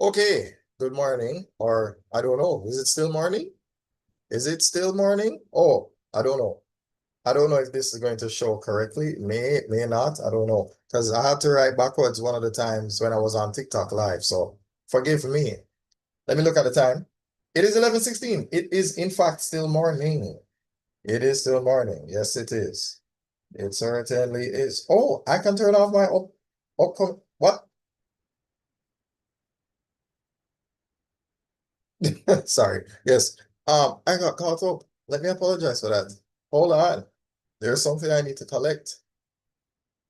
Okay, good morning, or I don't know. Is it still morning? Is it still morning? Oh, I don't know. I don't know if this is going to show correctly. May not. I don't know. Because I had to write backwards one of the times when I was on TikTok live. So forgive me. Let me look at the time. It is 11:16. It is in fact still morning. It is still morning. Yes, it is. It certainly is. Oh, I can turn off my what? Sorry. Yes. I got caught up. Let me apologize for that. Hold on. There's something I need to collect.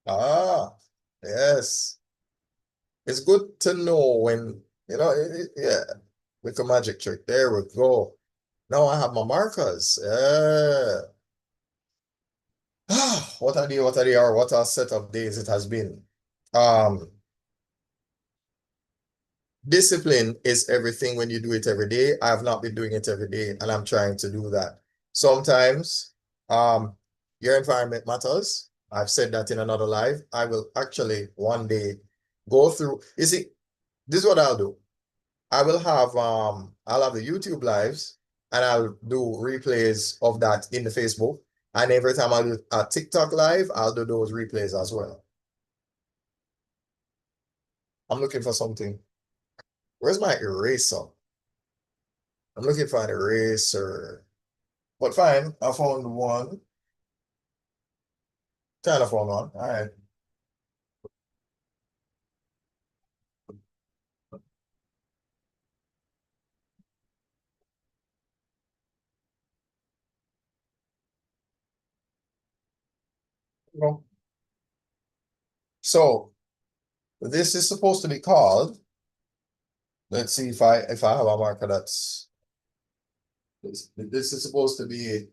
Ah, yes. It's good to know when, yeah, with a magic trick. There we go. Now I have my markers. Yeah. What a day, or what a set of days it has been. Um, Discipline is everything when you do it every day. I have not been doing it every day, and I'm trying to do that. Sometimes, your environment matters. I've said that in another live. I will actually one day go through. You see, this is what I'll do. I'll have the YouTube lives and I'll do replays of that in the Facebook. And every time I do a TikTok live, I'll do those replays as well. I'm looking for something. Where's my eraser? I'm looking for an eraser. But fine, I found one. Kind of found one. All right. No. So this is supposed to be called. Let's see if I have a marker that's this is supposed to be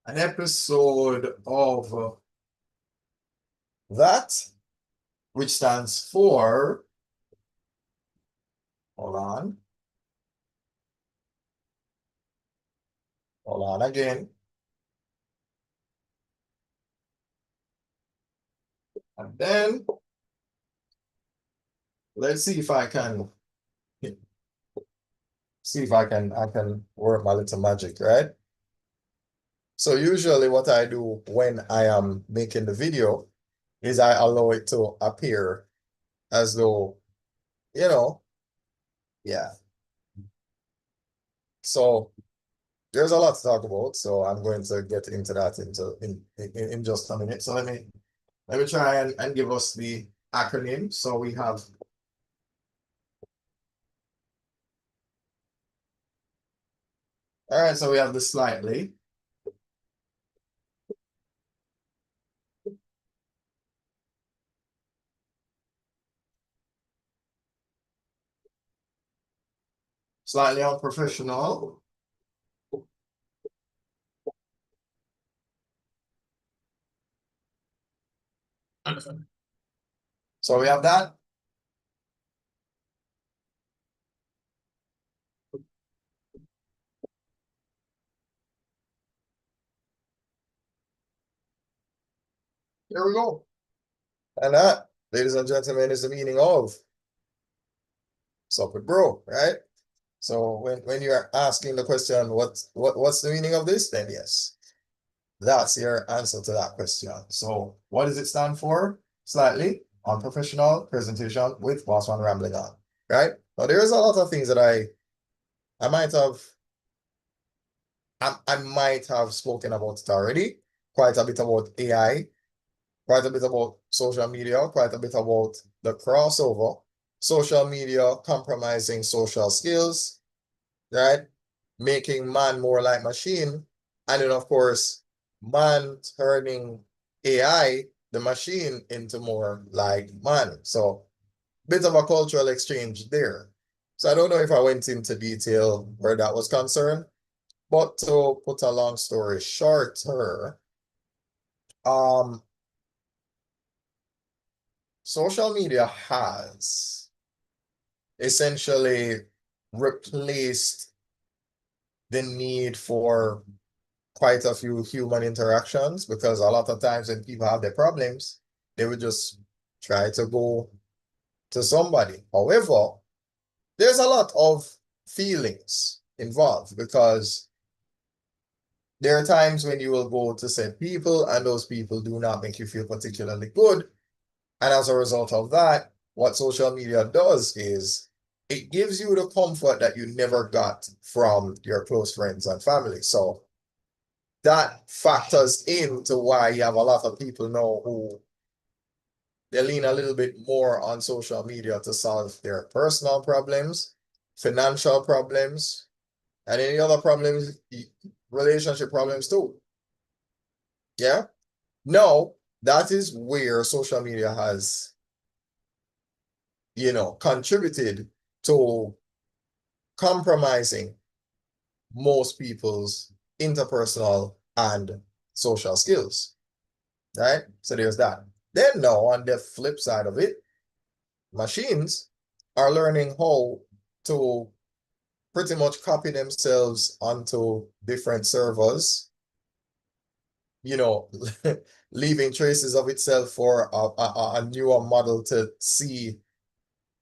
an episode of that, which stands for, hold on again. And then let's see if I can I can work my little magic, right? So usually what I do when I am making the video is I allow it to appear as though, you know, yeah. So there's a lot to talk about. So I'm going to get into that in just a minute. So let me try and give us the acronym. So we have, all right, so we have the slightly unprofessional. So we have that. Here we go. And that, ladies and gentlemen, is the meaning of sup with bro, right? So when you're asking the question, what's the meaning of this? Then yes, that's your answer to that question. So what does it stand for? Slightly unprofessional presentation with Bossman Rambling On, right? Now there's a lot of things that I might have I might have spoken about it already. Quite a bit about AI, quite a bit about social media, quite a bit about the crossover, social media compromising social skills, right? Making man more like machine. And then, of course, man turning AI, the machine, into more like man. So, bit of a cultural exchange there. So, I don't know if I went into detail where that was concerned, but to put a long story shorter, um, social media has essentially replaced the need for quite a few human interactions, because a lot of times when people have their problems, they would just try to go to somebody. However, there's a lot of feelings involved, because there are times when you will go to said people and those people do not make you feel particularly good. And as a result of that, what social media does is it gives you the comfort that you never got from your close friends and family. So that factors into why you have a lot of people now who they lean a little bit more on social media to solve their personal problems, financial problems, and any other problems, relationship problems too. Yeah. No, that is where social media has, contributed to compromising most people's interpersonal and social skills, right? So there's that. Then now, on the flip side of it, machines are learning how to pretty much copy themselves onto different servers, leaving traces of itself for a newer model to see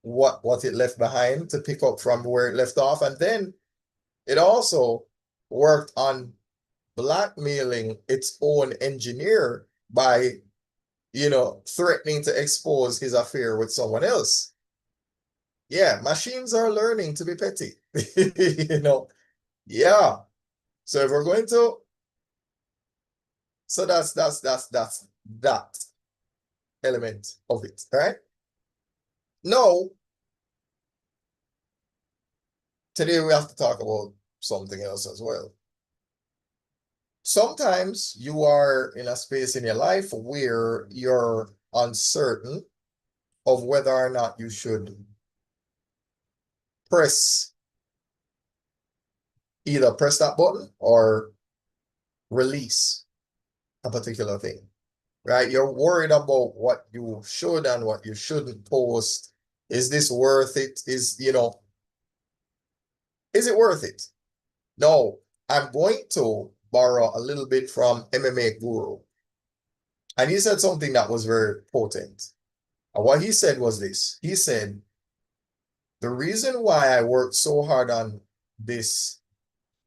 what it left behind, to pick up from where it left off. And then it also worked on blackmailing its own engineer by, threatening to expose his affair with someone else. Yeah, machines are learning to be petty. Yeah. So if we're going to, so that's that element of it, right? Now, today we have to talk about something else as well. Sometimes you are in a space in your life where you're uncertain of whether or not you should either press that button or release a particular thing, right? You're worried about what you should and what you shouldn't post. Is this worth it? Is it worth it? No, I'm going to borrow a little bit from MMA guru. And he said something that was very potent. And what he said was this. He said, the reason why I worked so hard on this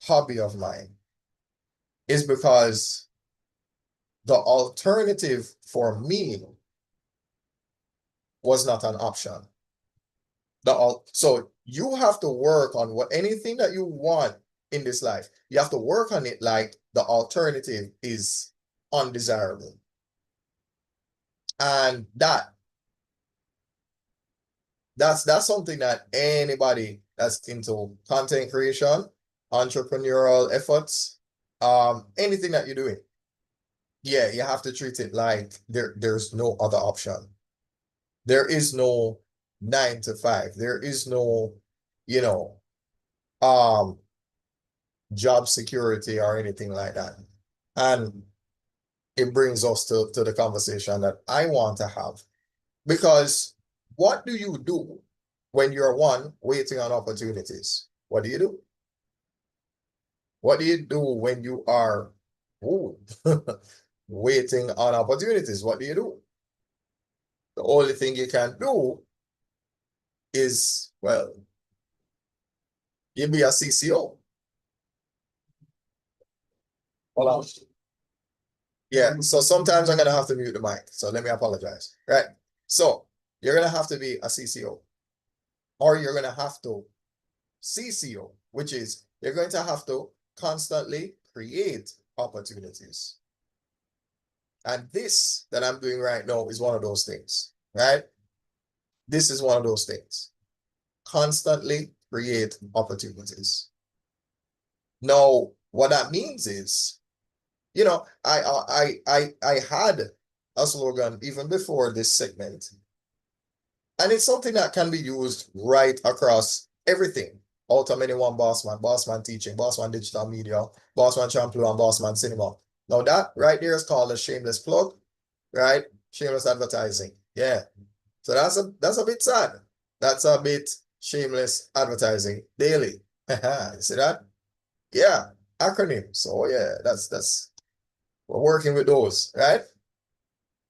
hobby of mine is because the alternative for me was not an option. So you have to work on anything that you want in this life. You have to work on it like the alternative is undesirable. And that's something that anybody that's into content creation, entrepreneurial efforts, anything that you're doing, yeah, you have to treat it like there's no other option. There is no 9 to 5. There is no, job security or anything like that. And it brings us to the conversation that I want to have. Because what do you do when you're waiting on opportunities? What do you do? What do you do when you are waiting on opportunities? What do you do? The only thing you can do is, well, you be a CCO. Hold on. Yeah, so sometimes I'm gonna have to mute the mic. So let me apologize. Right. So you're gonna have to be a CCO, or you're gonna have to CCO, which is you're going to have to constantly create opportunities. And this that I'm doing right now is one of those things, right? This is one of those things. Constantly create opportunities. Now, what that means is, I had a slogan even before this segment, and it's something that can be used right across everything. Ultimately, one Bossman, Bossman Teaching, Bossman Digital Media, Bossman Shampoo, and Bossman Cinema. Now that right there is called a shameless plug, right? Shameless advertising. Yeah. So that's a bit sad. That's a bit shameless advertising daily. You see that? Yeah. acronyms. So yeah, that's we're working with those, right?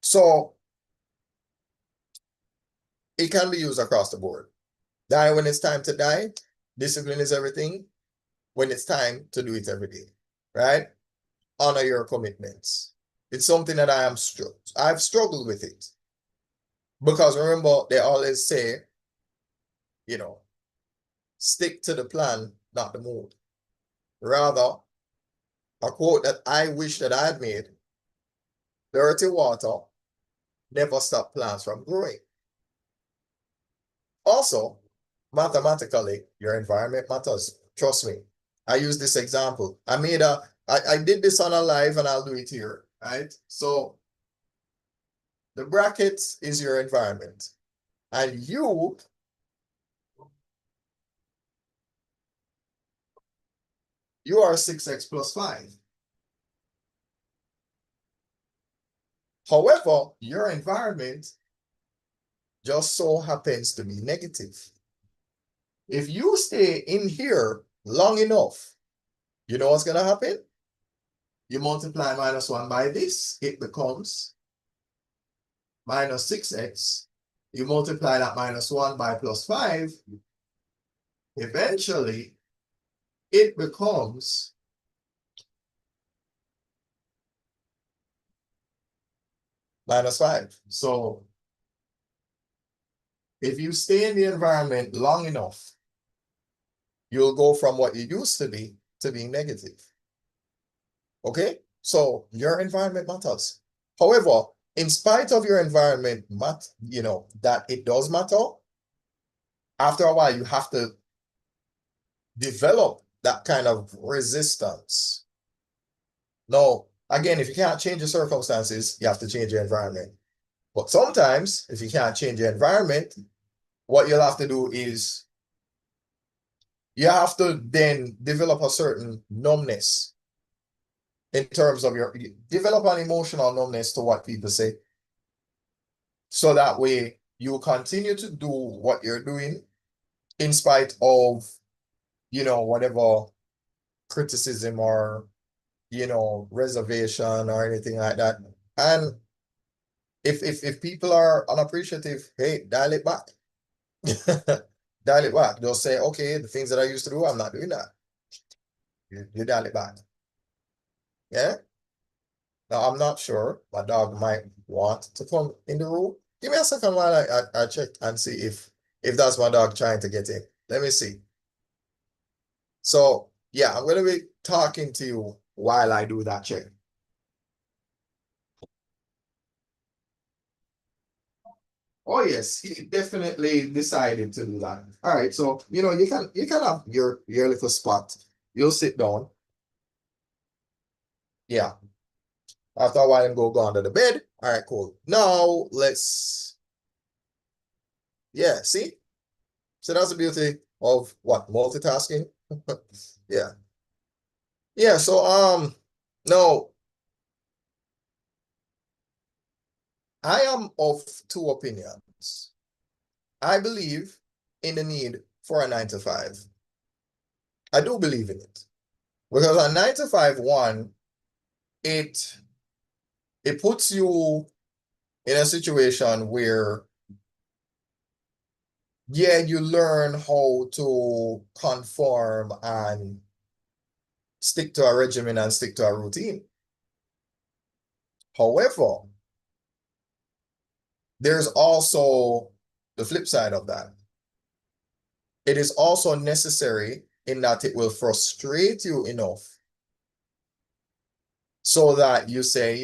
So it can be used across the board. Die when it's time to die. Discipline is everything. When it's time to do it every day, right? Honor your commitments. It's something that I've struggled with it. Because remember, they always say, you know, stick to the plan, not the mood. Rather, a quote that I wish that I had made, dirty water never stop plants from growing. Also, mathematically, your environment matters. Trust me. I use this example. I did this on a live and I'll do it here, right? So the brackets is your environment. And you are 6x plus 5. However, your environment just so happens to be negative. If you stay in here long enough, you know what's going to happen? You multiply -1 by this, it becomes minus 6x. You multiply that -1 by +5, eventually it becomes -5. So if you stay in the environment long enough, you'll go from what you used to be being negative. Okay? So your environment matters. However, in spite of your environment, that it does matter, after a while, you have to develop that kind of resistance. No, again, if you can't change your circumstances, you have to change your environment. But sometimes, if you can't change your environment, what you'll have to do is you have to then develop a certain numbness in terms of develop an emotional numbness to what people say. So that way you continue to do what you're doing in spite of, whatever criticism or, reservation or anything like that. And if people are unappreciative, hey, dial it back. Dial it back. They'll say, okay, the things that I used to do, I'm not doing that. You dial it back. Yeah? Now, I'm not sure. My dog might want to come in the room. Give me a second while I check and see if that's my dog trying to get in. Let me see. So, yeah, I'm going to be talking to you while I do that check. Oh yes, he definitely decided to do that. All right, so you can have your little spot. You'll sit down. Yeah. After a while, and go under the bed. All right, cool. Now yeah, see? So that's the beauty of what? Multitasking. Yeah. Yeah, so no, I am of two opinions. I believe in the need for a 9 to 5. I do believe in it. Because a 9 to 5, one, it puts you in a situation where, yeah, you learn how to conform and stick to a regimen and stick to a routine. However, there's also the flip side of that. It is also necessary in that it will frustrate you enough so that you say,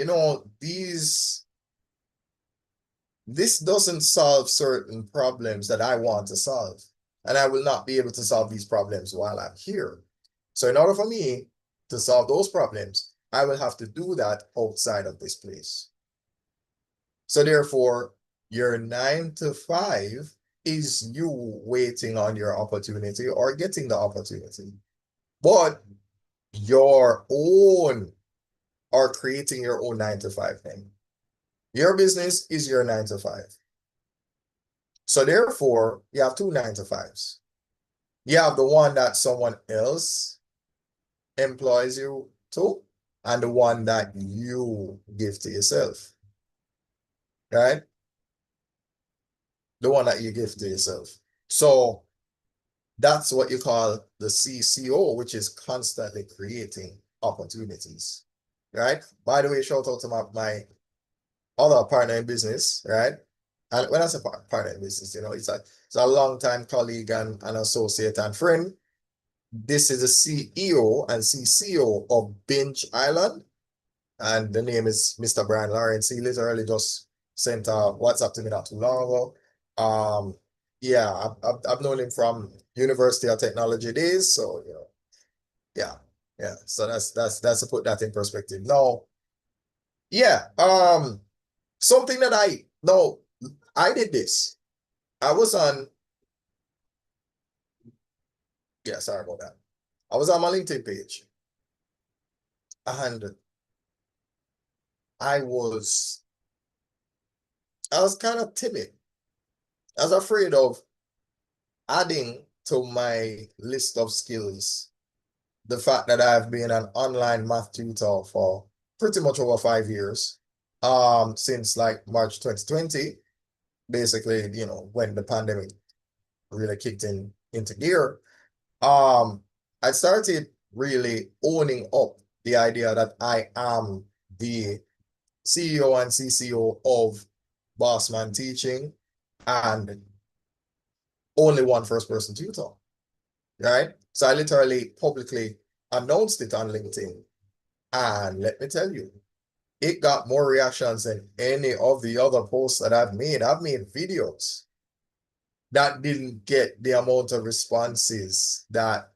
this doesn't solve certain problems that I want to solve. And I will not be able to solve these problems while I'm here. So in order for me to solve those problems, I will have to do that outside of this place. So therefore, your 9 to 5 is you waiting on your opportunity or getting the opportunity. But your own or creating your own 9 to 5 thing. Your business is your 9 to 5. So therefore, you have two 9 to 5s. You have the one that someone else employs you to, and the one that you give to yourself, right? The one that you give to yourself. So that's what you call the CCO, which is constantly creating opportunities, right? By the way, shout out to my other partner in business, right? And when I say partner in business, it's a long-time colleague and an associate and friend. This is the CEO and CCO of Binge Island, and the name is Mr. Brian Lawrence. He literally just sent a WhatsApp to me not too long ago. Yeah, I've known him from University of Technology days, so yeah, yeah. So that's to put that in perspective. Now, yeah, something that I did this. I was on, yeah, sorry about that. I was on my LinkedIn page, and I was I was kind of timid. I was afraid of adding to my list of skills the fact that I've been an online math tutor for pretty much over 5 years, since like March 2020, basically, when the pandemic really kicked into gear. Um, I started really owning up the idea that I am the CEO and CCO of Bossman Teaching and only one first person tutor, right? So I literally publicly announced it on LinkedIn. And let me tell you, it got more reactions than any of the other posts that I've made. I've made videos that didn't get the amount of responses that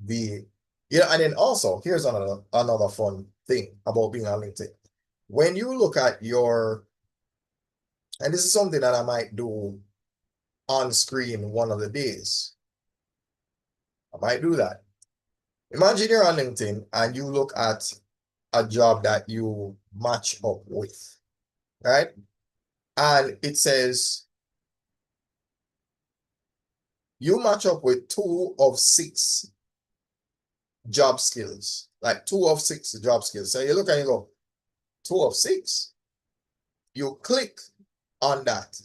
the, and then also, here's another fun thing about being on LinkedIn. When you look at and this is something that I might do on screen one of the days. I might do that. Imagine you're on LinkedIn and you look at a job that you match up with, right? And it says you match up with 2 of 6 job skills, like 2 of 6 job skills. So you look and you go, 2 of 6? You click on that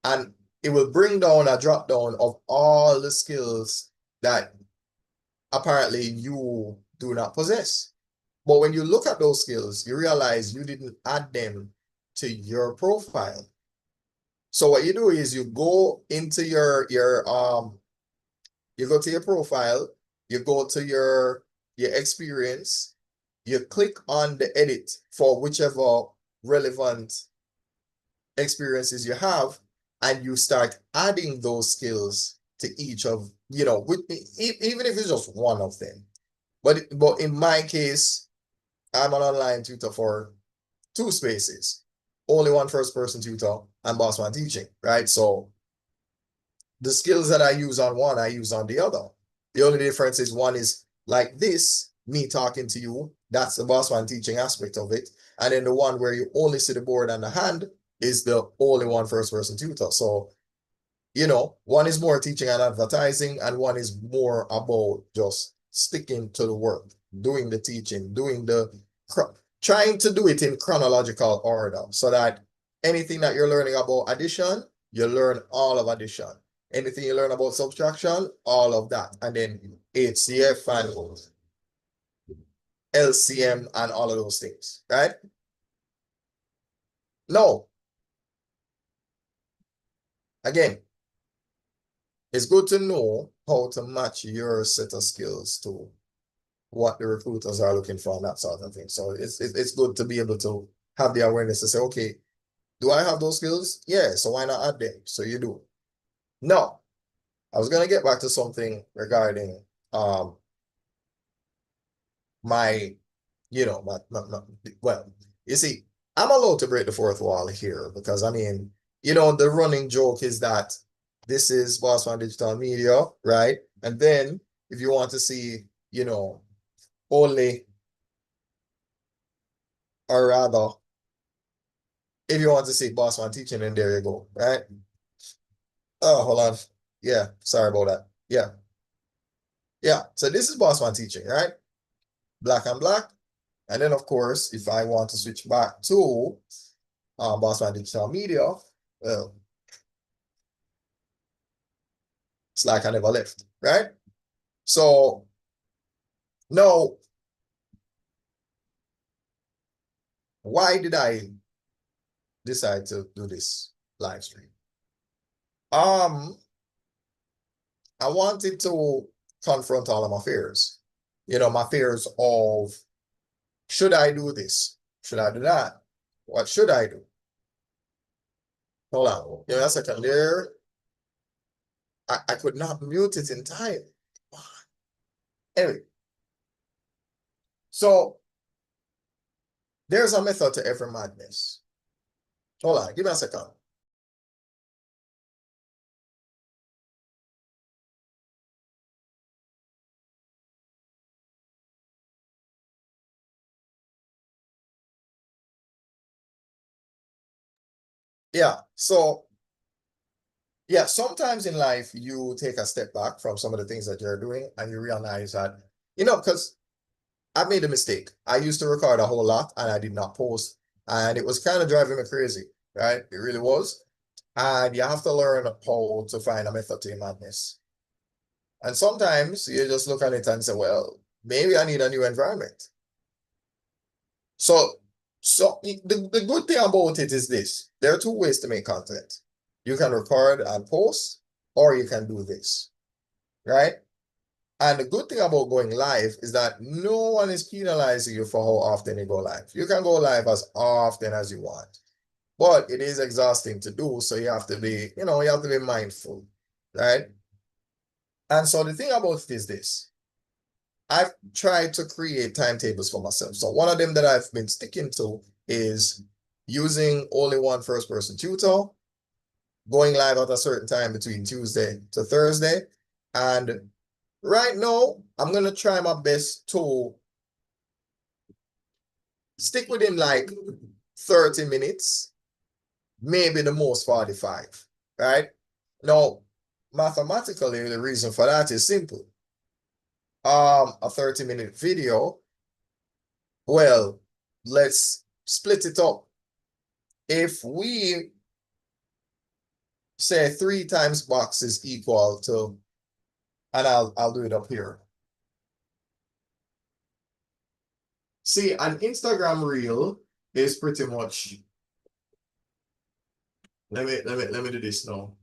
and it will bring down a drop down of all the skills that apparently you do not possess. But when you look at those skills, you realize you didn't add them to your profile. So what you do is you go into you go to your profile, you go to your experience, you click on the edit for whichever relevant experiences you have, and you start adding those skills to each of, even if it's just one of them. But in my case, I'm an online tutor for 2 spaces, only one first person tutor and Bossman Teaching, right? So the skills that I use on one, I use on the other. The only difference is one is like this, me talking to you, that's the Bossman Teaching aspect of it. And then the one where you only see the board and the hand is the only one first person tutor. So, one is more teaching and advertising, and one is more about just sticking to the work, doing the teaching, trying to do it in chronological order so that anything that you're learning about addition, you learn all of addition. Anything you learn about subtraction, all of that. And then HCF and LCM and all of those things, right? No. Again, it's good to know how to match your set of skills to what the recruiters are looking for and that sort of thing. So it's good to be able to have the awareness to say, okay, do I have those skills? Yeah, so why not add them? So you do. No, I was gonna get back to something regarding my, well, you see, I'm allowed to break the fourth wall here because I mean, the running joke is that this is Bossman Digital Media, right? And then if you want to see, only, or rather, if you want to see Bossman Teaching, then there you go, right? Oh, hold on. Yeah, sorry about that. Yeah. Yeah. So this is Bossman Teaching, right? black and black. And then, of course, if I want to switch back to Bossman Digital Media, well, it's like I never left, right? So now, why did I decide to do this live stream? I wanted to confront all of my fears. You know, my fears of, should I do this? Should I do that? What should I do? Hold on. Give me a second there. I could not mute it in time. Anyway, so there's a method to every madness. Hold on, give me a second. Yeah, so yeah, sometimes in life you take a step back from some of the things that you're doing and you realize that, you know, because I made a mistake. I used to record a whole lot and I did not post, and it was kind of driving me crazy, right? It really was. And you have to learn how to find a method to your madness. And sometimes you just look at it and say, well, maybe I need a new environment. So the good thing about it is this. There are two ways to make content. You can record and post, or you can do this, right? And the good thing about going live is that no one is penalizing you for how often you go live. You can go live as often as you want, but it is exhausting to do. So you have to be, you have to be mindful, right? And so the thing about it is this. I've tried to create timetables for myself. So one of them that I've been sticking to is using only one first-person tutor, going live at a certain time between Tuesday to Thursday. And right now, I'm going to try my best to stick within like 30 minutes, maybe the most 45, right? Now, mathematically, the reason for that is simple. A 30-minute video, well, let's split it up. If we say 3 times box is equal to, and I'll do it up here. See, an Instagram reel is pretty much, let me do this now.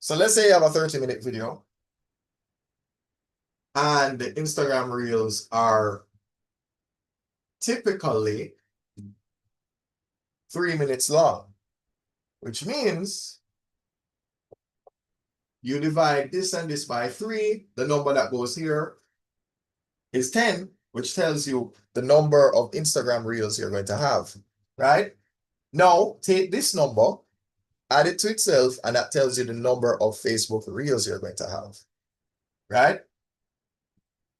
So let's say you have a 30-minute video and the Instagram reels are typically 3 minutes long, which means you divide this and this by 3, the number that goes here is 10, which tells you the number of Instagram reels you're going to have, right? Now, take this number, add it to itself, and that tells you the number of Facebook reels you're going to have, right?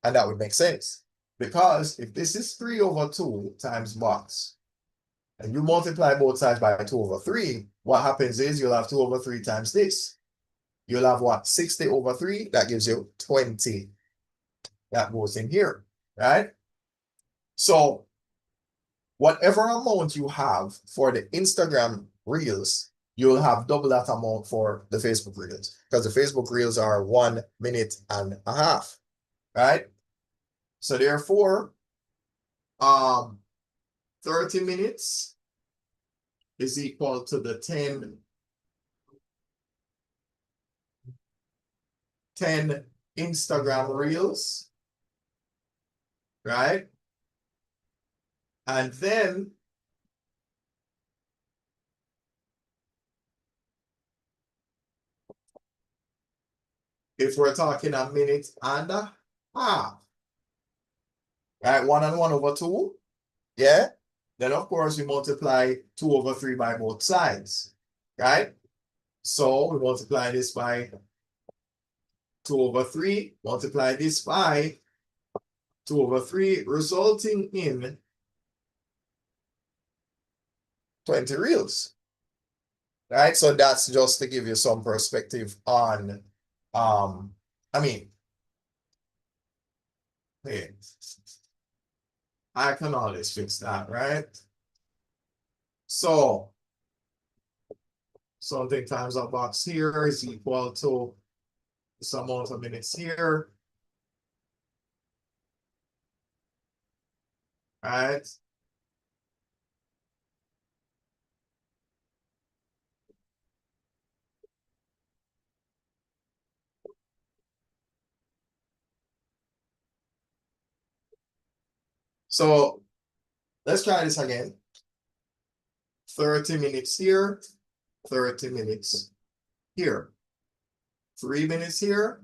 And that would make sense. Because if this is 3/2 times box, and you multiply both sides by 2/3, what happens is you'll have 2/3 times this. You'll have what? 60/3. That gives you 20. That goes in here, right? So whatever amount you have for the Instagram reels, you'll have double that amount for the Facebook reels, because the Facebook reels are 1.5 minutes, right? So therefore, 30 minutes is equal to the 10 Instagram reels, right? And then if we're talking 1.5 minutes, right? 1 and 1/2, yeah? Then of course we multiply 2/3 by both sides, right? So we multiply this by 2/3, multiply this by 2/3, resulting in 20 reels, right? So that's just to give you some perspective on, I mean, Okay. I can always fix that, right? So something times our box here is equal to this amount of minutes here. Right? So let's try this again. 30 minutes here, 30 minutes here. 3 minutes here.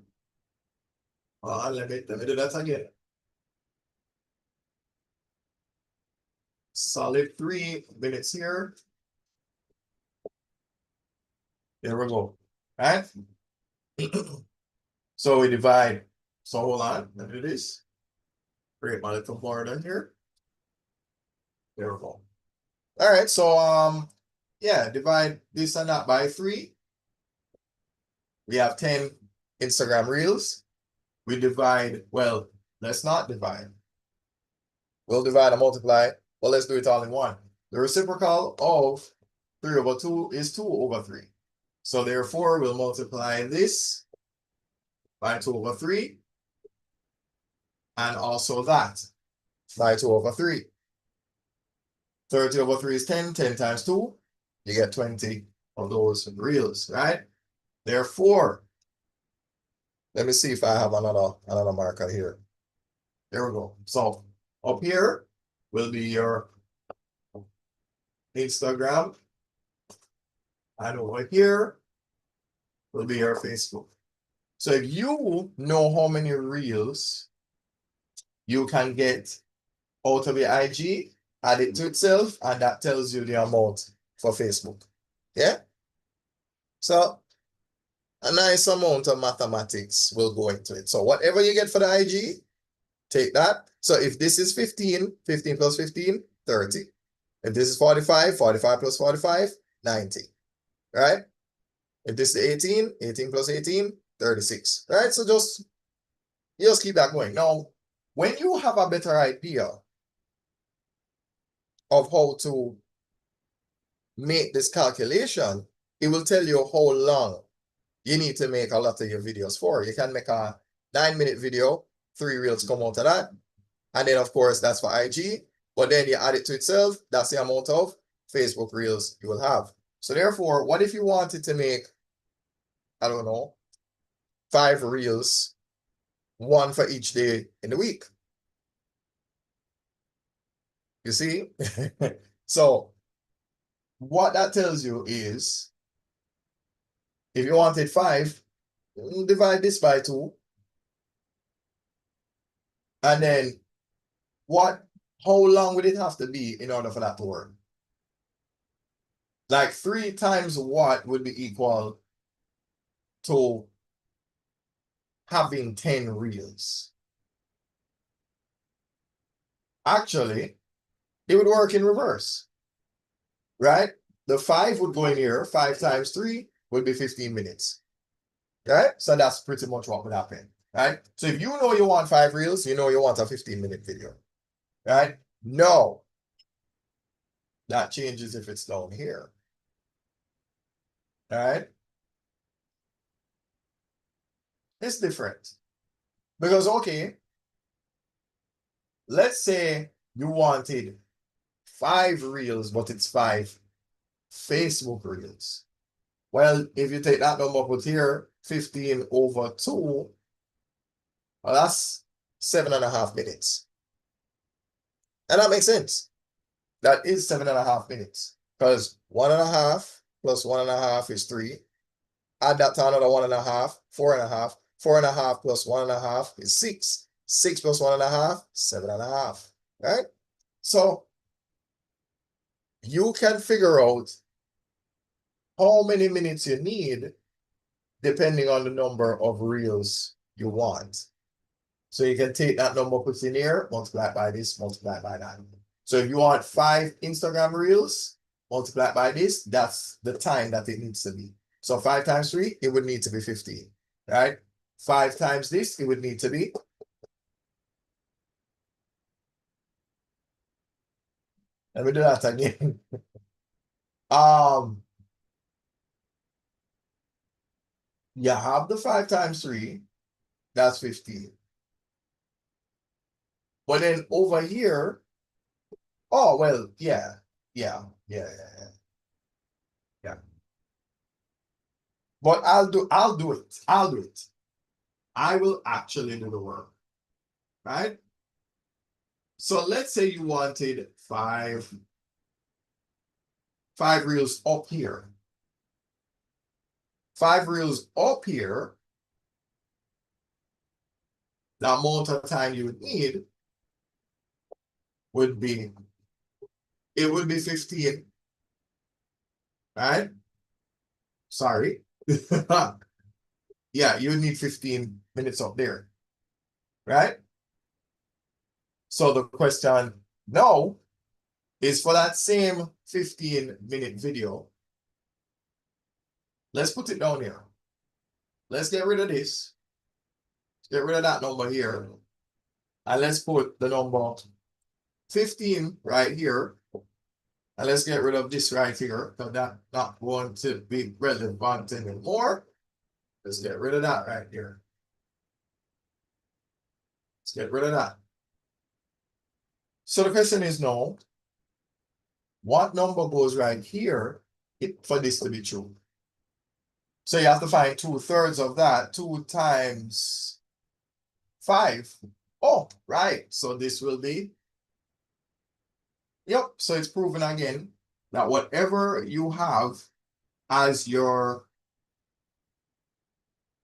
Let me do that again. Solid 3 minutes here. There we go. Right? So we divide. So hold on, let me do this. Create my little border here. There we go. All right, so yeah, divide this and that by 3. We have 10 Instagram reels. We divide, well, let's not divide. We'll divide and multiply. Well, let's do it all in one. The reciprocal of 3 over 2 is 2 over 3. So therefore, we'll multiply this by 2 over 3. And also that by 2 over 3. 30 over 3 is 10. 10 times 2, you get 20 of those reels, right? Therefore, let me see if I have another marker here. There we go. So up here will be your Instagram. And over here will be your Facebook. So if you know how many reels you can get out of your IG, add it to itself, and that tells you the amount for Facebook. Yeah? So a nice amount of mathematics will go into it. So whatever you get for the IG, take that. So if this is 15, 15 plus 15, 30. If this is 45, 45 plus 45, 90. Right? If this is 18, 18 plus 18, 36. Right? So you just keep that going. Now, when you have a better idea of how to make this calculation, it will tell you how long you need to make a lot of your videos for. You can make a 9-minute video, 3 reels come out of that. And then, of course, that's for IG. But then you add it to itself, that's the amount of Facebook reels you will have. So therefore, what if you wanted to make, I don't know, 5 reels, 1 for each day in the week? You see? So what that tells you is, if you wanted 5, divide this by 2. And then how long would it have to be in order for that to work? Like 3 times what would be equal to having 10 reels? Actually, it would work in reverse, right? The 5 would go in here. 5 times 3 would be 15 minutes, right? So that's pretty much what would happen, right? So if you know you want 5 reels, you know you want a 15-minute video, right? No, that changes if it's down here, right? It's different because, okay, let's say you wanted 5 reels, but it's 5 Facebook reels. Well, if you take that number put here, 15 over 2, well, that's 7.5 minutes. And that makes sense. That is 7.5 minutes. Because 1.5 plus 1.5 is 3. Add that to another 1.5, 4.5. 4.5 plus 1.5 is 6. 6 plus 1.5, 7.5. Right? So you can figure out how many minutes you need depending on the number of reels you want. So you can take that number, put in here, multiply it by this, multiply it by that. So if you want 5 Instagram reels, multiply it by this, that's the time that it needs to be. So 5 times 3, it would need to be 15, right? 5 times this, it would need to be Let me do that again. Um, you have the 5 times 3, that's 15. But then over here, oh well, yeah. Yeah. But I'll do it. I'll do it. I will actually do the work, right? So let's say you wanted five reels up here. 5 reels up here, the amount of time you would need would be, it would be 15, right? Sorry. Yeah, you would need 15 minutes up there, right? So the question now is for that same 15-minute video, let's put it down here. Let's get rid of this. Get rid of that number here. And let's put the number 15 right here. And let's get rid of this right here, because that's not going to be relevant anymore. Let's get rid of that right here. Let's get rid of that. So the question is now, what number goes right here for this to be true? So you have to find 2/3 of that. 2 times 5. Oh, right. So this will be, yep. So it's proven again that whatever you have as your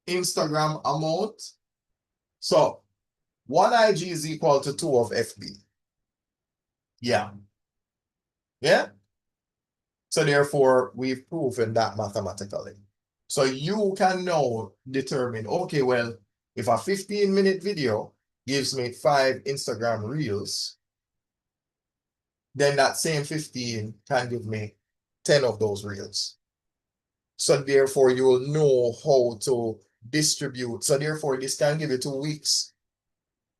Instagram amount, so 1 IG is equal to 2 of FB. Yeah. Yeah. So therefore, we've proven that mathematically. So you can now determine, okay, well, if a 15-minute video gives me 5 Instagram reels, then that same 15 can give me 10 of those reels. So therefore, you will know how to distribute. So therefore, this can give you 2 weeks.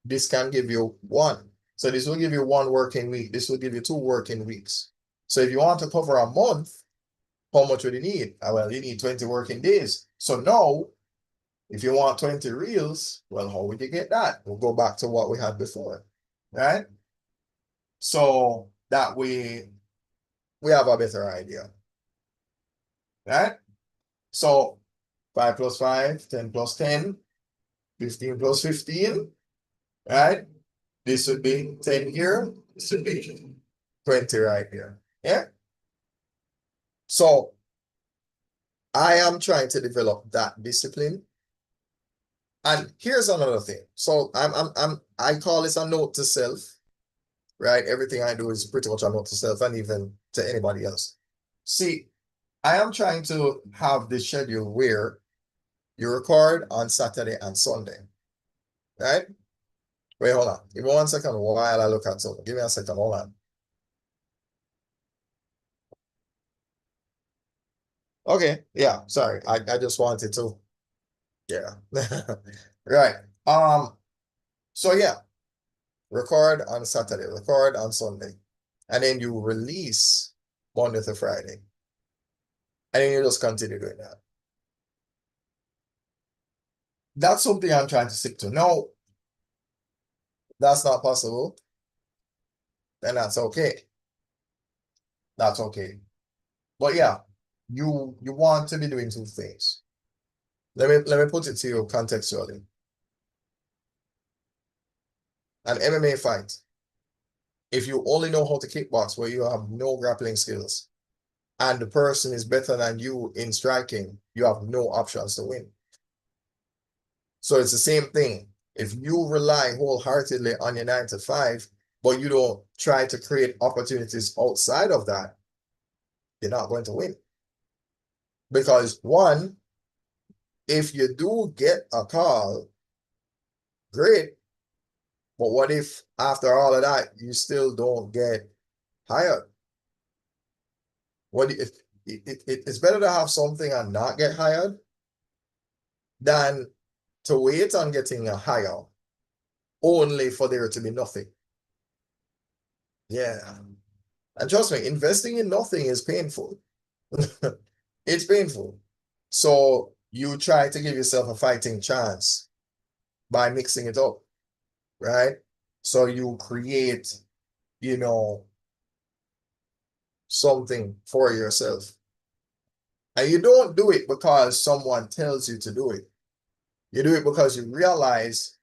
This can give you 1. So this will give you 1 working week. This will give you 2 working weeks. So if you want to cover a month, how much would you need? Well, you need 20 working days. So now, if you want 20 reels, well, how would you get that? We'll go back to what we had before, right? So that way, we have a better idea, right? So 5 plus 5, 10 plus 10, 15 plus 15, right? This would be 10 here. This would be 20 right here. Yeah. So I am trying to develop that discipline. And here's another thing. So I call this a note to self, right? Everything I do is pretty much a note to self and even to anybody else. See, I am trying to have this schedule where you record on Saturday and Sunday, right? Wait, hold on. Give me 1 second while I look at something. Give me a second. Hold on. Okay. Yeah. Sorry. I just wanted to. Yeah. Right. So yeah, record on Saturday, record on Sunday, and then you release Monday to Friday. And then you just continue doing that. That's something I'm trying to stick to. No, that's not possible. Then that's okay. That's okay. But yeah, you want to be doing 2 things. Let me put it to you contextually. An MMA fight, if you only know how to kickbox where you have no grappling skills, and the person is better than you in striking, you have no options to win. So it's the same thing. If you rely wholeheartedly on your 9 to 5, but you don't try to create opportunities outside of that, you're not going to win. Because 1, if you do get a call, great. But what if after all of that, you still don't get hired? What if it's better to have something and not get hired than to wait on getting a hire only for there to be nothing. Yeah. And trust me, investing in nothing is painful. It's painful. So you try to give yourself a fighting chance by mixing it up, right? So you create, you know, something for yourself. And you don't do it because someone tells you to do it. You do it because you realize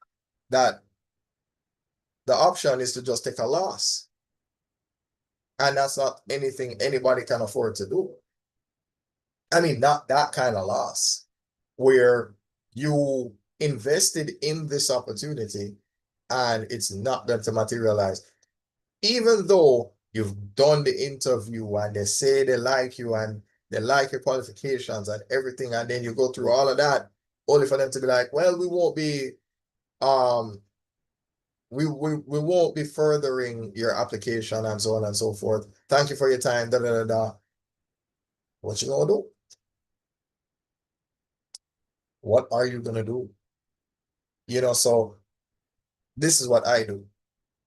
that the option is to just take a loss. And that's not anything anybody can afford to do. I mean, not that kind of loss where you invested in this opportunity and it's not going to materialize. Even though you've done the interview and they say they like you and they like your qualifications and everything, and then you go through all of that, only for them to be like, well, we won't be we won't be furthering your application and so on and so forth. Thank you for your time. Da, da, da, da. What you gonna do? What are you gonna do? So this is what I do,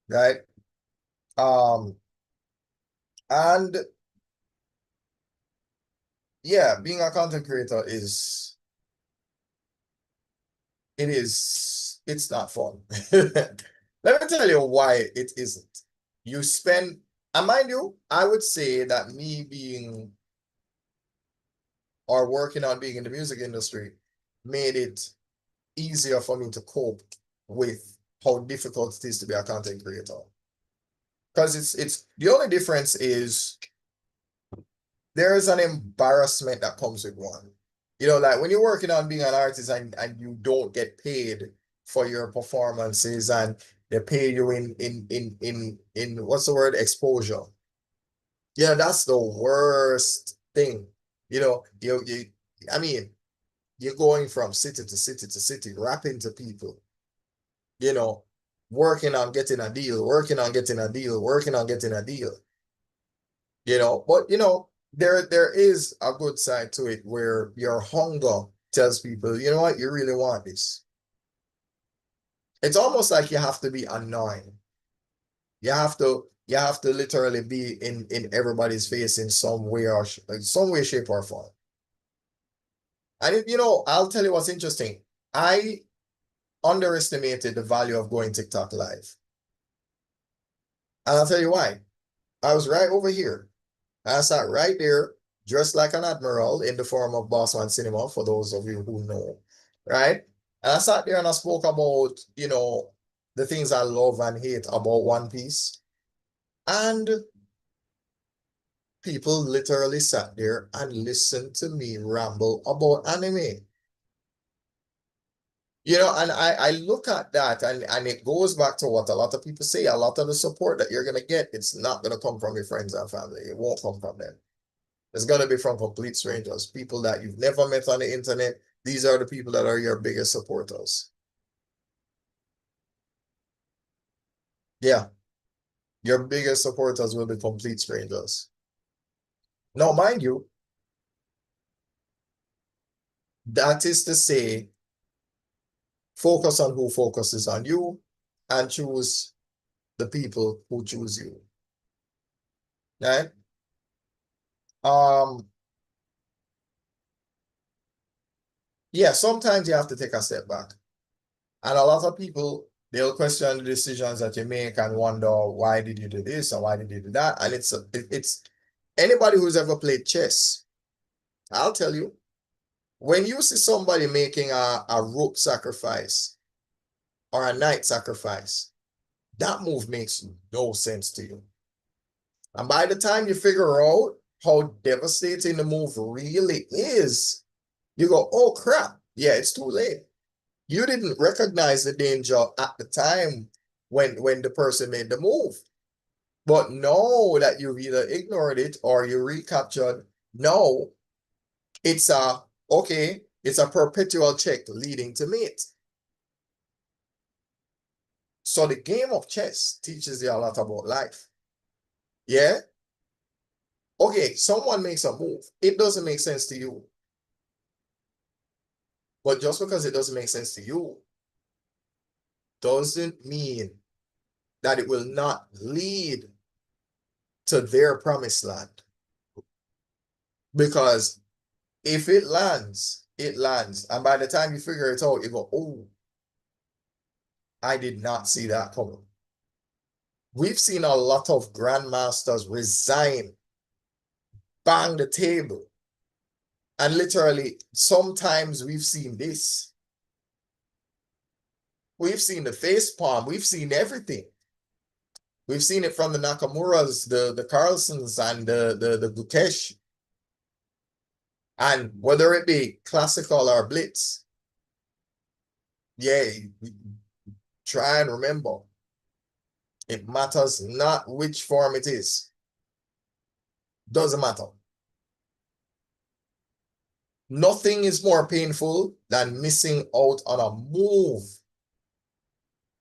right? Um, and yeah, being a content creator it's not fun. Let me tell you why it isn't. You spend, and mind you, I would say that me being or working on being in the music industry made it easier for me to cope with how difficult it is to be a content creator. Because it's the only difference is there is an embarrassment that comes with one. Like when you're working on being an artist and you don't get paid for your performances and they pay you in what's the word, exposure. Yeah, that's the worst thing. You I mean, you're going from city to city to city, rapping to people, you know, working on getting a deal, working on getting a deal, working on getting a deal. But there is a good side to it where your hunger tells people, you know what, you really want this. It's almost like you have to be annoying. You have to literally be in everybody's face in some way or some way, shape, or form. And I'll tell you what's interesting. I underestimated the value of going TikTok live. And I'll tell you why. I was right over here. I sat right there, dressed like an admiral in the form of Bossman Cinema, for those of you who know, right? And I sat there and I spoke about, the things I love and hate about One Piece. And people literally sat there and listened to me ramble about anime. And I look at that and it goes back to what a lot of people say. A lot of the support that you're going to get, it's not going to come from your friends and family. It won't come from them. It's going to be from complete strangers, people that you've never met on the internet. These are the people that are your biggest supporters. Yeah, your biggest supporters will be complete strangers. Now, mind you, that is to say, focus on who focuses on you and choose the people who choose you. Right? Um, yeah, sometimes you have to take a step back. And a lot of people, they'll question the decisions that you make and wonder, why did you do this and why did you do that? And it's anybody who's ever played chess, I'll tell you, when you see somebody making a rook sacrifice or a knight sacrifice, that move makes no sense to you. And by the time you figure out how devastating the move really is, you go, oh crap, yeah, it's too late. You didn't recognize the danger at the time when the person made the move. But now that you've either ignored it or you recaptured, no, it's it's a perpetual check leading to mate. So the game of chess teaches you a lot about life. Yeah? Okay, someone makes a move. It doesn't make sense to you. But just because it doesn't make sense to you doesn't mean that it will not lead to their promised land. Because if it lands, it lands. And by the time you figure it out, you go, oh, I did not see that coming. We've seen a lot of grandmasters resign, bang the table. And literally, sometimes we've seen this. We've seen the face palm. We've seen everything. We've seen it from the Nakamuras, the Carlsons, and the Gukesh. And whether it be classical or blitz, yeah, try and remember, it matters not which form it is. Doesn't matter. Nothing is more painful than missing out on a move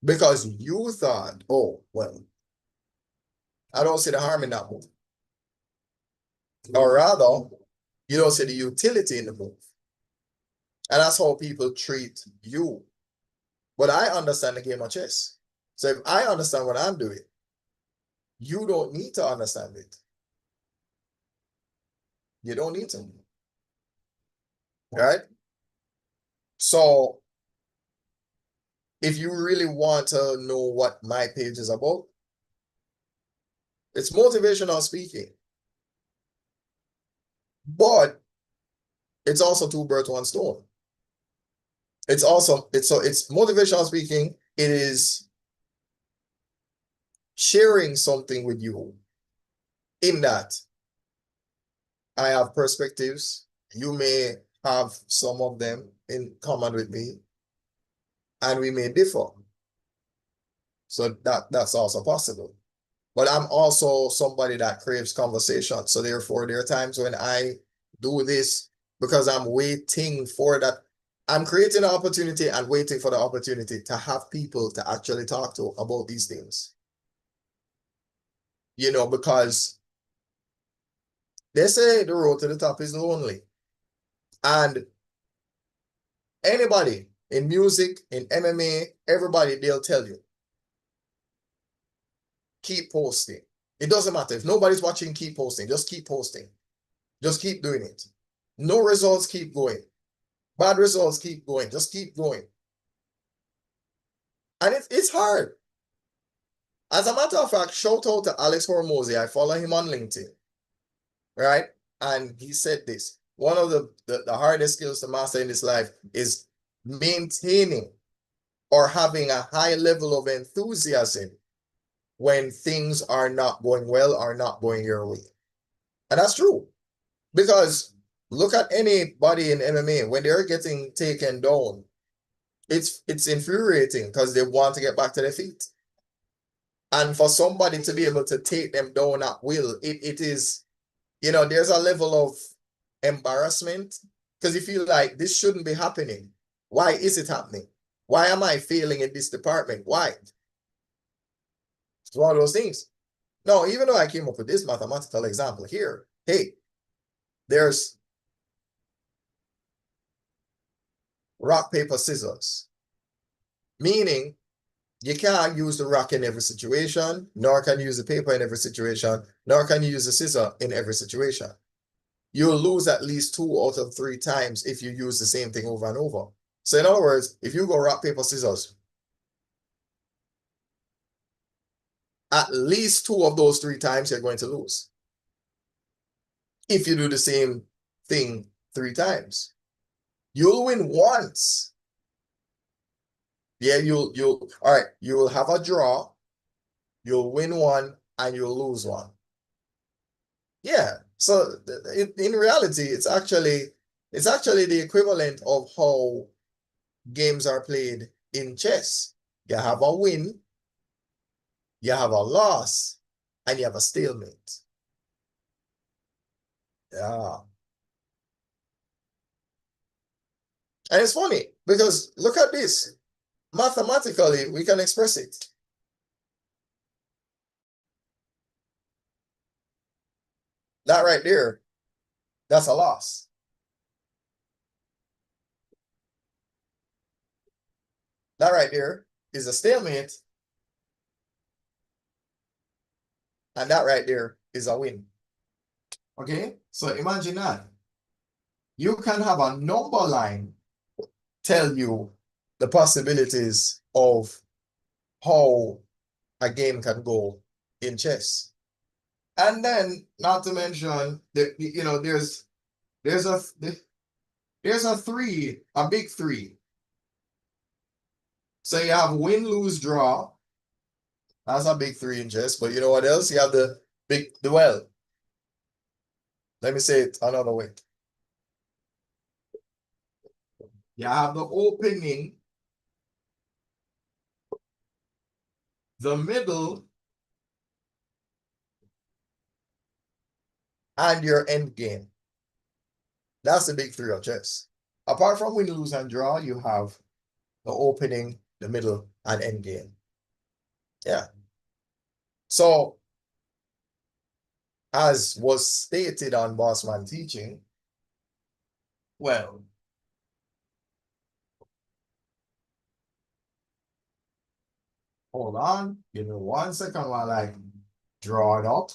because you thought, oh, well, I don't see the harm in that move. Or rather, you don't see the utility in the move. And that's how people treat you. But I understand the game of chess. So if I understand what I'm doing, you don't need to understand it. You don't need to. Right? So if you really want to know what my page is about, it's motivational speaking. But it's also two birds, one stone. It's motivational speaking. It is sharing something with you in that I have perspectives. You may have some of them in common with me, and we may differ. So that's also possible. But I'm also somebody that craves conversation. So therefore, there are times when I do this because I'm waiting for that. I'm creating an opportunity and waiting for the opportunity to have people to actually talk to about these things. You know, because they say the road to the top is lonely. And anybody in music, in MMA, everybody, they'll tell you, keep posting. It doesn't matter. If nobody's watching, keep posting. Just keep posting. Just keep doing it. No results, keep going. Bad results, keep going. Just keep going. And it's hard. As a matter of fact, shout out to Alex Hormozy. I follow him on LinkedIn. Right? And he said this. One of the hardest skills to master in this life is maintaining or having a high level of enthusiasm when things are not going well or not going your way. And that's true. Because look at anybody in MMA, when they're getting taken down, it's infuriating because they want to get back to their feet. And for somebody to be able to take them down at will, it is, you know, there's a level of embarrassment because you feel like this shouldn't be happening. Why is it happening? Why am I failing in this department? Why? It's one of those things. No, even though I came up with this mathematical example here, hey, there's rock, paper, scissors. Meaning, you can't use the rock in every situation, nor can you use the paper in every situation, nor can you use the scissor in every situation. You'll lose at least 2 out of 3 times if you use the same thing over and over. So in other words, if you go rock, paper, scissors, at least 2 of those 3 times you're going to lose. If you do the same thing 3 times, you'll win once. Yeah, you'll all right, you will have a draw, you'll win 1, and you'll lose 1. Yeah, so in reality, it's actually the equivalent of how games are played in chess. You have a win, you have a loss, and you have a stalemate. Yeah. And it's funny because look at this. Mathematically, we can express it. That right there, that's a loss. That right there is a stalemate. And that right there is a win. Okay, so imagine that. You can have a number line tell you the possibilities of how a game can go in chess. And then, not to mention, there's a three, a big three. So you have win, lose, draw. That's a big three in chess. But you know what else? You have the big duel. Let me say it another way. You have the opening, the middle, and your end game. That's the big three of chess. Apart from win, lose, and draw, you have the opening, the middle, and end game. Yeah. So, as was stated on Bossman Teaching, well, hold on, give me 1 second while I draw it up.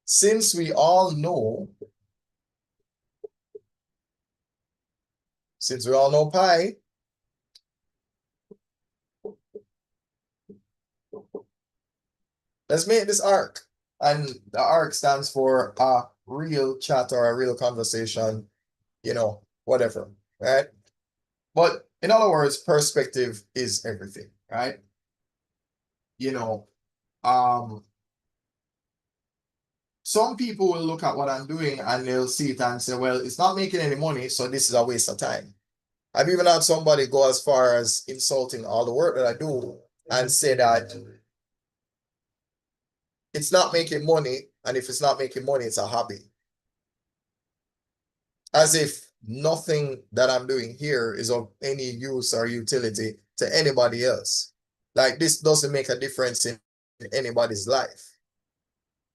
Since we all know pi, let's make this arc. And the arc stands for a real chat or a real conversation, whatever, right? But in other words, perspective is everything, right? Some people will look at what I'm doing and they'll see it and say, well, it's not making any money, so this is a waste of time. I've even had somebody go as far as insulting all the work that I do and say that it's not making money, and if it's not making money, it's a hobby. As if nothing that I'm doing here is of any use or utility to anybody else. Like, this doesn't make a difference in anybody's life.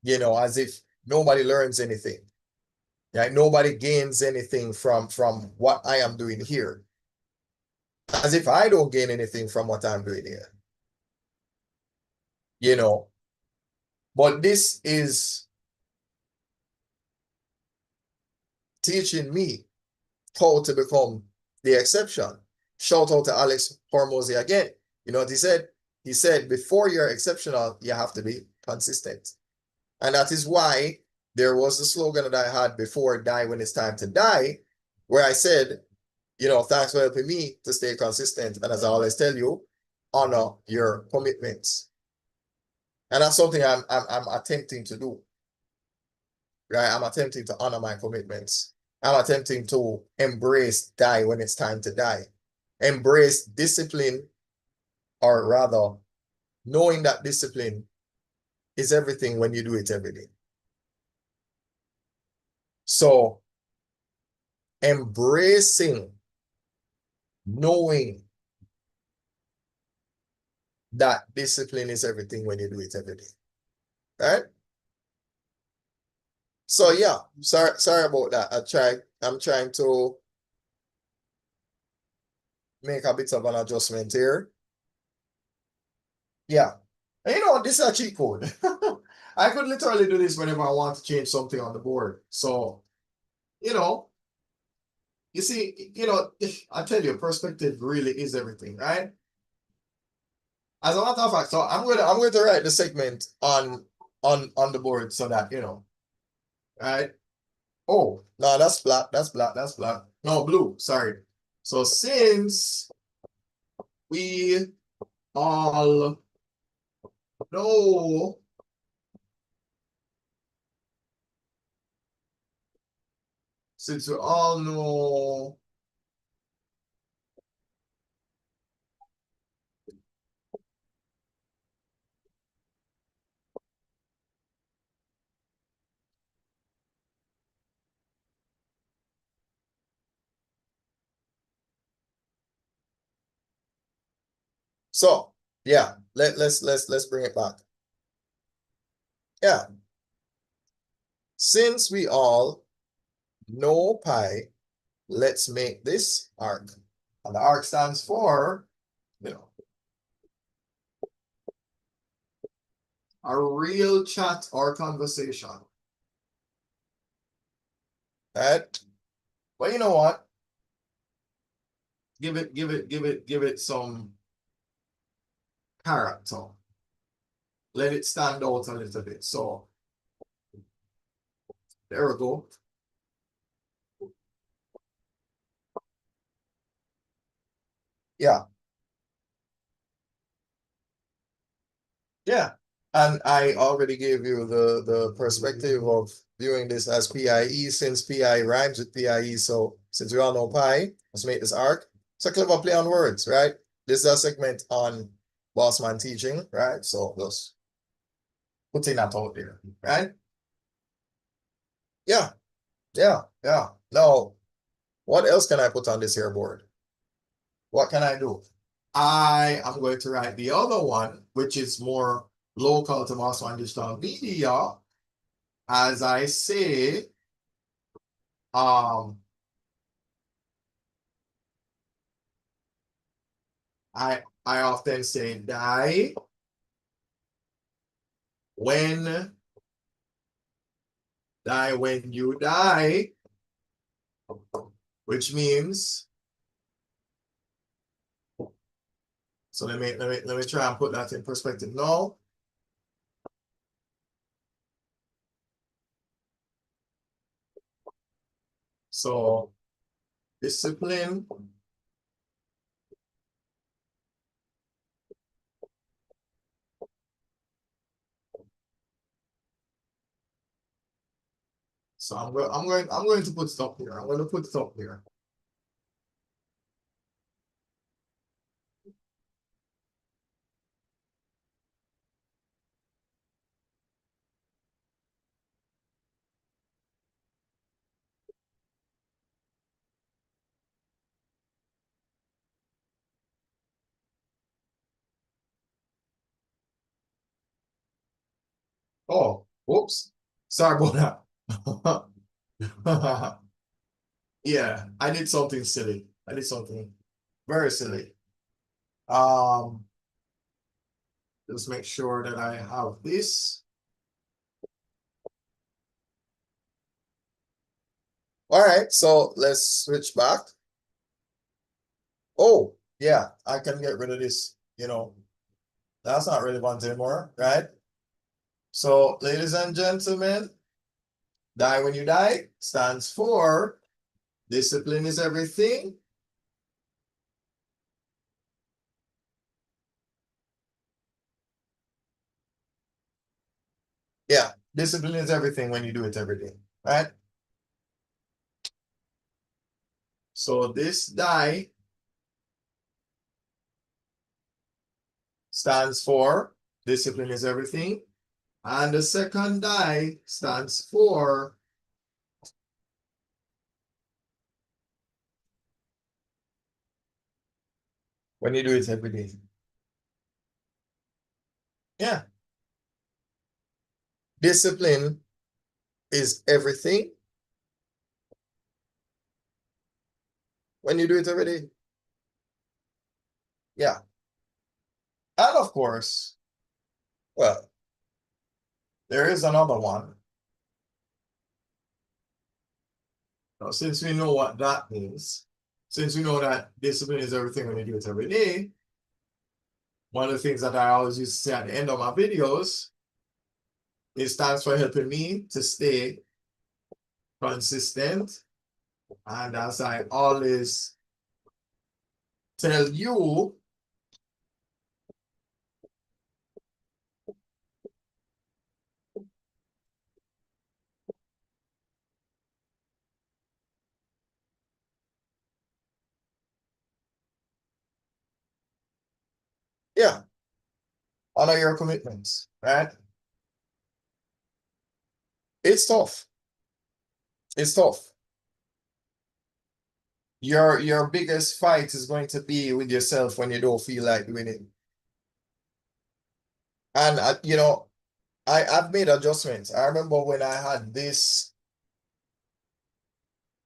As if nobody learns anything. Like, nobody gains anything from what I am doing here. As if I don't gain anything from what I'm doing here. But this is teaching me how to become the exception. Shout out to Alex Hormozy again. You know what he said? He said, before you're exceptional, you have to be consistent. And that is why there was a slogan that I had before, die when it's time to die, where I said, thanks for helping me to stay consistent. And as I always tell you, honor your commitments. And that's something I'm attempting to do. Right? I'm attempting to honor my commitments. I'm attempting to embrace die when it's time to die. Embrace discipline, or rather, knowing that discipline is everything when you do it every day. So, embracing, knowing that discipline is everything when you do it every day. Right? So yeah, sorry about that. I'm trying to make a bit of an adjustment here. Yeah. And this is a cheat code. I could literally do this whenever I want to change something on the board. So, you see, I tell you, perspective really is everything, right? As a matter of fact, so I'm going to write the segment on the board so that, right? Oh, no, that's black, that's black, that's black. No, blue, sorry. So since we all know so yeah, let's bring it back. Yeah. Since we all know pi, let's make this arc. And the arc stands for, a real chat or conversation. Right? But you know what? Give it some character. Let it stand out a little bit. So there we go. Yeah. Yeah. And I already gave you the perspective of viewing this as PIE, since PI rhymes with PIE. So since we all know pi, let's make this arc. It's a clever play on words, right? This is a segment on Bossman teaching, right? So just putting that out there, right? Yeah, yeah. Now, what else can I put on this here board? What can I do? I am going to write the other one, which is more local to Bossman Digital Media. As I say, I often say die when you die, which means, so let me try and put that in perspective now. So discipline so I'm going to put stuff here. I'm going to put stuff here. Oh, whoops. Sorry about that. Yeah, I did something silly. I did something very silly. Um, just make sure that I have this. All right, so let's switch back. Oh, yeah, I can get rid of this, that's not relevant anymore, right? So, ladies and gentlemen, die when you die stands for discipline is everything. Yeah, discipline is everything when you do it every day, right? So this die stands for discipline is everything. And the second die stands for when you do it every day. Yeah. Discipline is everything when you do it every day. Yeah. And of course, well, there is another one. Now, since we know what that means, since we know that discipline is everything when you do it every day, one of the things that I always used to say at the end of my videos, it stands for helping me to stay consistent. And as I always tell you, yeah, honor your commitments, right? It's tough. It's tough. Your biggest fight is going to be with yourself when you don't feel like doing it. And I've made adjustments. I remember when I had this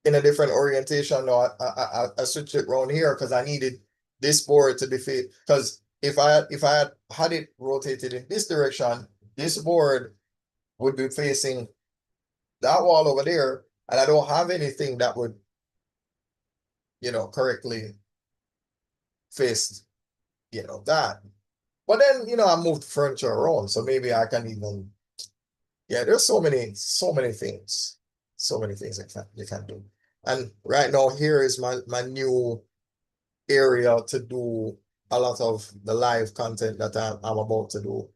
in a different orientation. No, I switched it around here because I needed this board to be fit. Because if I had it rotated in this direction, this board would be facing that wall over there, and I don't have anything that would, correctly face, that. But then, I moved furniture around, so maybe I can even, yeah, there's so many things, you can do. And right now, here is my new area to do a lot of the live content that I'm about to do,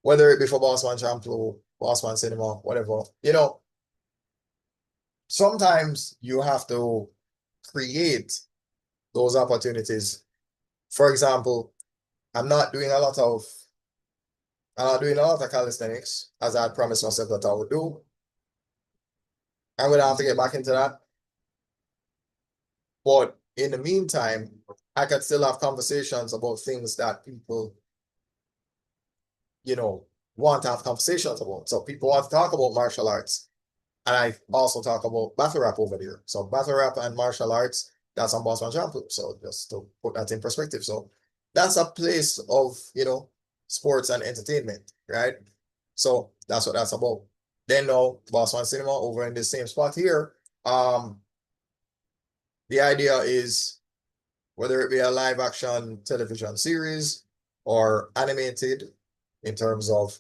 whether it be for Bossman Shampoo, Bossman Cinema, whatever. Sometimes you have to create those opportunities. For example, I'm not doing a lot of calisthenics as I had promised myself that I would do. I'm gonna have to get back into that. But in the meantime, I could still have conversations about things that people, want to have conversations about. So people want to talk about martial arts. And I also talk about battle rap over there. So battle rap and martial arts, that's on Bossman Shampoo. So just to put that in perspective. So that's a place of, sports and entertainment, right? So that's what that's about. Then now, Bossman Cinema over in the same spot here. The idea is whether it be a live action television series or animated in terms of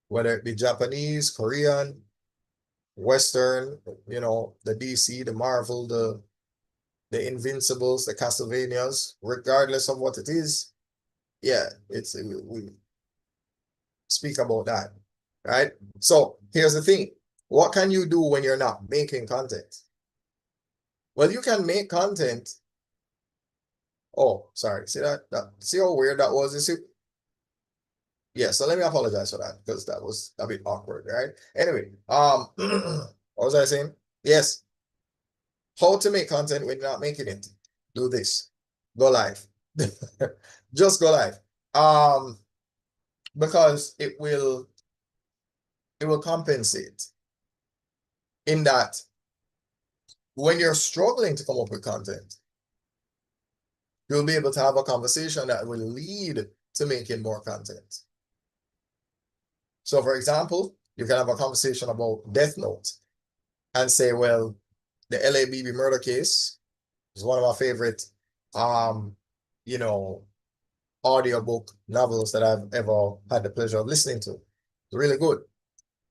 whether it be Japanese, Korean, Western, the DC, the Marvel, the Invincibles, the Castlevanias, regardless of what it is, yeah, we speak about that, right? So here's the thing. What can you do when you're not making content? Well, you can make content. Oh, sorry. See how weird that was? Yeah, so let me apologize for that because that was a bit awkward, right? Anyway, what was I saying? Yes, how to make content when you're not making it. Do this. Go live. Just go live. Because it will compensate in that when you're struggling to come up with content, you'll be able to have a conversation that will lead to making more content. So for example, you can have a conversation about Death Note and say, well, the L.A.B.B. murder case is one of my favorite, you know, audiobook novels that I've ever had the pleasure of listening to. It's really good.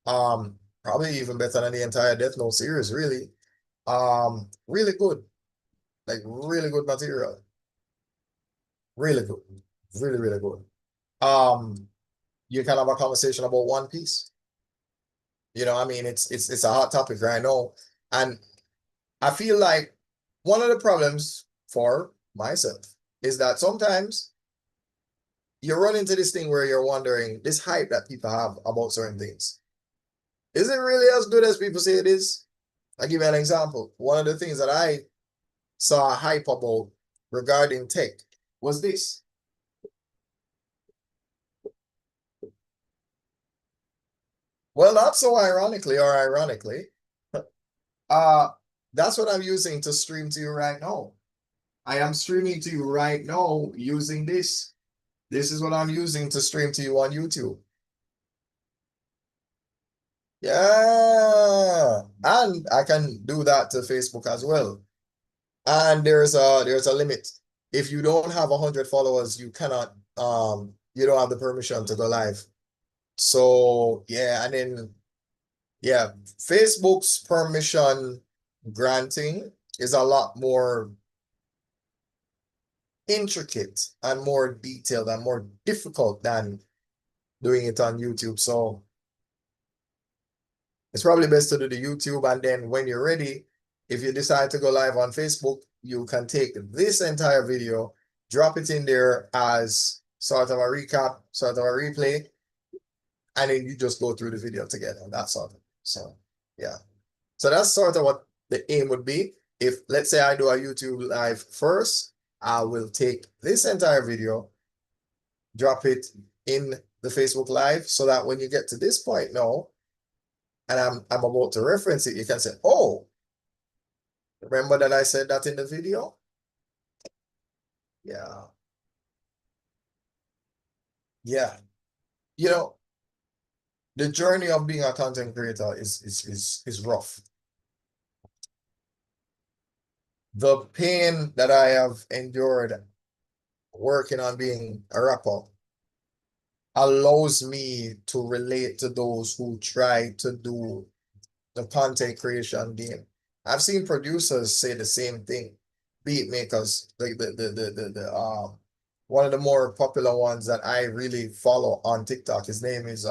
Probably even better than the entire Death Note series, really. Really good. Like really good material. Really good. Really, really good. You can have a conversation about One Piece. I mean, it's a hot topic right now. And I feel like one of the problems for myself is that sometimes you run into this thing where you're wondering this hype that people have about certain things. Is it really as good as people say it is? I'll give you an example. One of the things that I saw hype about regarding tech was this. Well, not so ironically or ironically, uh, that's what I'm using to stream to you right now. I am streaming to you right now using this. This is what I'm using to stream to you on YouTube. Yeah. And I can do that to Facebook as well. And there's a limit. If you don't have 100 followers, you cannot you don't have the permission to go live. So yeah, and then yeah, Facebook's permission granting is a lot more intricate and more detailed and more difficult than doing it on YouTube. So it's probably best to do the YouTube, and then when you're ready, if you decide to go live on Facebook, you can take this entire video, drop it in there as sort of a recap, sort of a replay, and then you just go through the video together. That's sort of. So yeah. So that's sort of what the aim would be. If let's say I do a YouTube live first, I will take this entire video, drop it in the Facebook Live so that when you get to this point now, and I'm about to reference it, you can say, oh, remember that I said that in the video? Yeah. Yeah. You know, the journey of being a content creator is rough. The pain that I have endured working on being a rapper allows me to relate to those who try to do the content creation game. I've seen producers say the same thing. Beat makers, like one of the more popular ones that I really follow on TikTok. His name is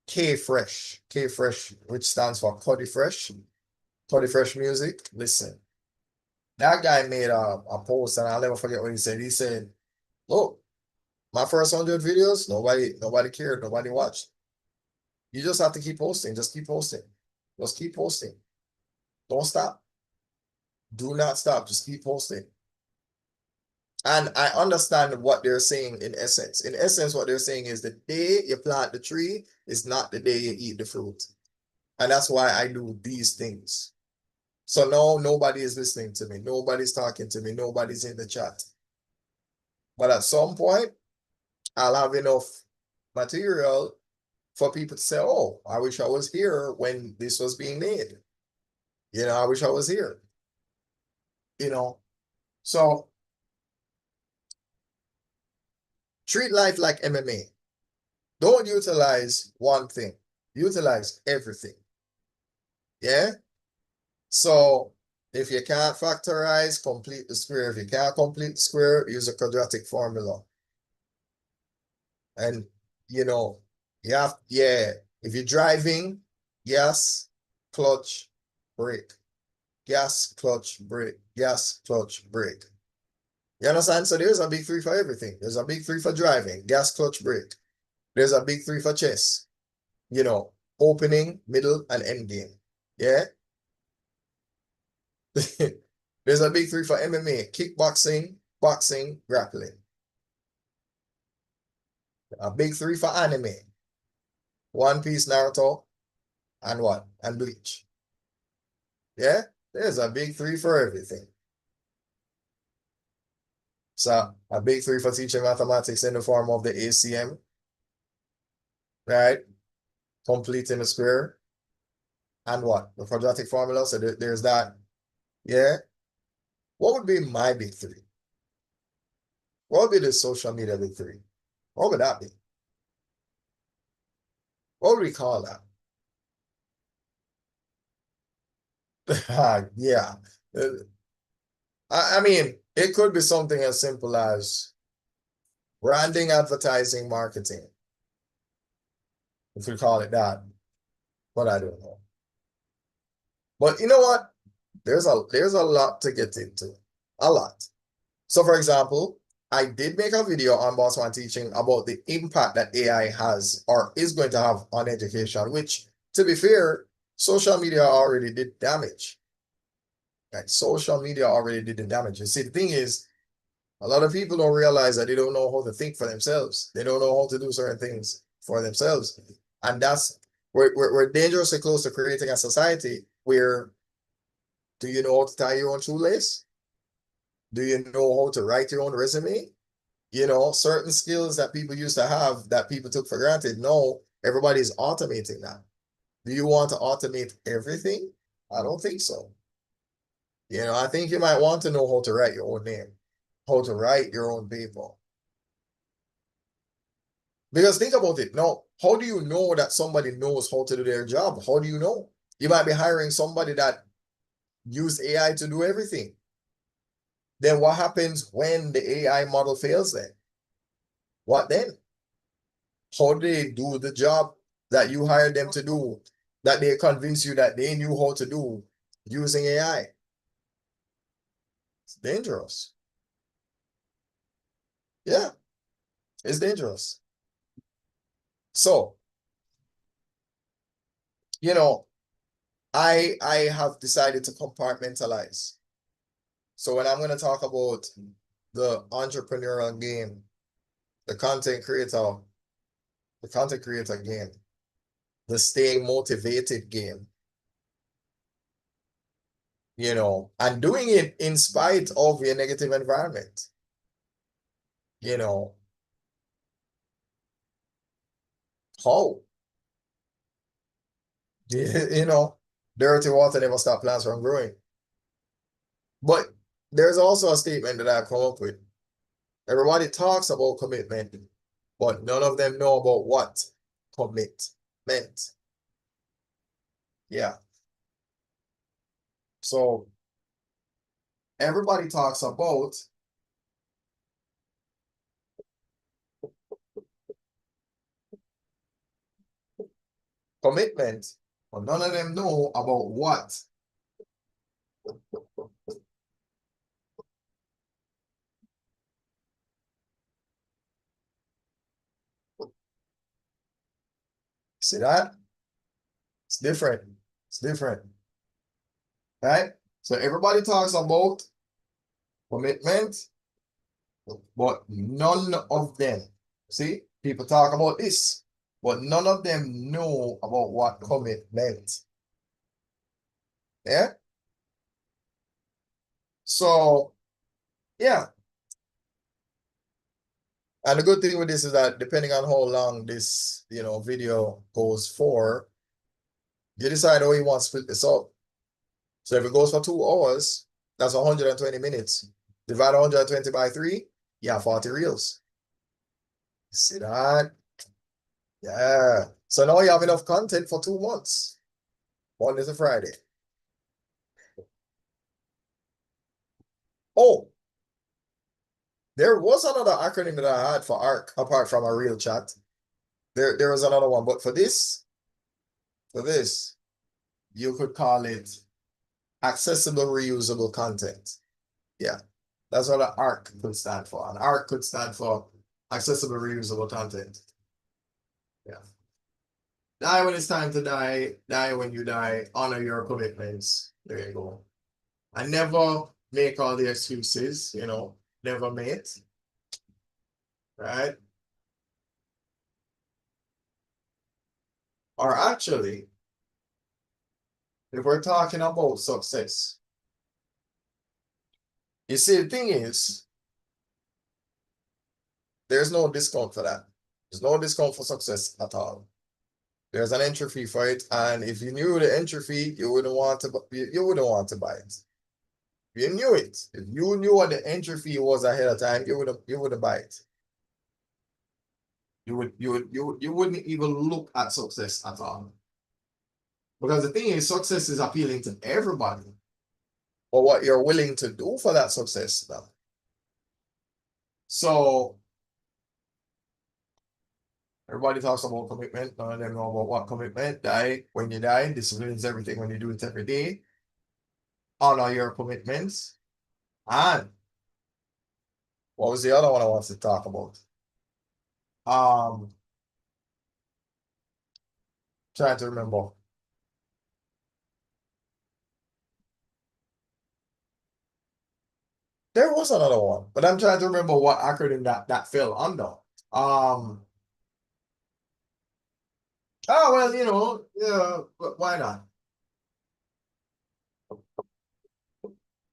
K Fresh. K Fresh, which stands for Cuddy Fresh. Cuddy Fresh Music. Listen, that guy made a post, and I'll never forget what he said. He said, "Look, my first 100 videos, nobody cared, nobody watched. You just have to keep posting. Just keep posting. Just keep posting. Don't stop. Do not stop. Just keep posting." And I understand what they're saying in essence. In essence, what they're saying is the day you plant the tree is not the day you eat the fruit. And that's why I do these things. So no, nobody is listening to me. Nobody's talking to me. Nobody's in the chat. But at some point, I'll have enough material for people to say, oh, I wish I was here when this was being made. You know, I wish I was here. You know, so treat life like MMA. Don't utilize one thing. Utilize everything. Yeah? So if you can't factorize, complete the square. If you can't complete the square, use a quadratic formula. And, you know, if you're driving, gas, clutch, brake. Gas, clutch, brake. Gas, clutch, brake. You understand? So there's a big three for everything. There's a big three for driving, gas, clutch, brake. There's a big three for chess. You know, opening, middle, and end game. Yeah? There's a big three for MMA, kickboxing, boxing, grappling. A big three for anime. One Piece, Naruto, and what? And Bleach. Yeah? There's a big three for everything. So a big three for teaching mathematics in the form of the ACM. Right? Completing the square. And what? The quadratic formula. So there's that. Yeah? What would be my big three? What would be the social media big three? What would that be? What would we call that? Yeah. I mean, it could be something as simple as branding, advertising, marketing, if we call it that. But I don't know. But you know what? There's a lot to get into. A lot. So for example, I did make a video on Bossman teaching about the impact that AI has or is going to have on education, which, to be fair, social media already did damage. Like social media already did the damage. You see, the thing is, a lot of people don't realize that they don't know how to think for themselves. They don't know how to do certain things for themselves. And we're dangerously close to creating a society where, do you know how to tie your own shoelace? Do you know how to write your own resume? You know, certain skills that people used to have that people took for granted. No, everybody's automating that. Do you want to automate everything? I don't think so. You know, I think you might want to know how to write your own name, how to write your own paper. Because think about it. Now, how do you know that somebody knows how to do their job? How do you know? You might be hiring somebody that use AI to do everything. Then what happens when the AI model fails then? What then? How do they do the job that you hired them to do, that they convince you that they knew how to do using AI? It's dangerous. Yeah, it's dangerous. So, you know, I have decided to compartmentalize. So when I'm going to talk about the entrepreneurial game, the content creator, game, the staying motivated game, you know, and doing it in spite of your negative environment, you know, How? You know, dirty water never stop plants from growing. But there's also a statement that I've come up with. Everybody talks about commitment, but none of them know about what commit meant. Yeah. So everybody talks about commitment, but none of them know about what. See that? It's different. It's different. Right? So everybody talks about commitment, but none of them. See, people talk about this, but none of them know about what commitment. Yeah. So, yeah. And the good thing with this is that depending on how long this, video goes for, you decide how you want to split this up. So if it goes for 2 hours, that's 120 minutes. Divide 120 by 3, you have 40 reels. See that? Yeah. So now you have enough content for 2 months. Monday to Friday. Oh, there was another acronym that I had for ARC, apart from a real chat. There was another one, but for this, you could call it accessible reusable content. Yeah, that's what an ARC could stand for. An ARC could stand for accessible reusable content. Yeah. Die when it's time to die. Die when you die. Honor your commitments. There you go. I never make all the excuses, never made. Right? Or actually, if we're talking about success, you see, the thing is, there's no discount for that. There's no discount for success at all. There's an entry fee for it, and if you knew the entry fee, you wouldn't want to buy it. If you knew it, if you knew what the entry fee was ahead of time, you wouldn't buy it. You wouldn't even look at success at all. Because the thing is, success is appealing to everybody. But what you're willing to do for that success now. So everybody talks about commitment. None of them know about what commitment. Die when you die. Discipline is everything when you do it every day. Honor your commitments. And what was the other one I wanted to talk about? Trying to remember. There was another one, but I'm trying to remember what acronym that fell under. Oh well, yeah, but why not?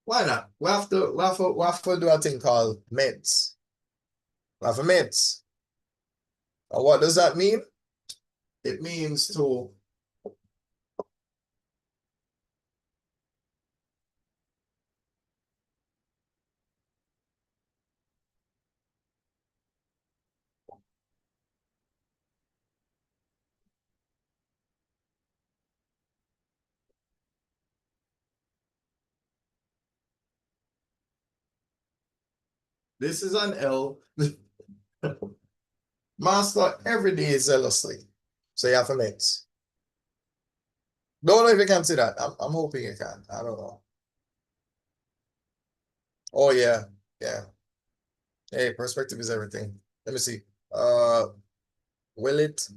Why not? We have to do a thing called M.A.T.E. We have a M.A.T.E. And what does that mean? It means to this is an L. Master every day zealously. So you have a M.A.T.E. Don't know if you can see that. I'm hoping you can. I don't know. Oh yeah, yeah. Hey, perspective is everything. Let me see. Will it?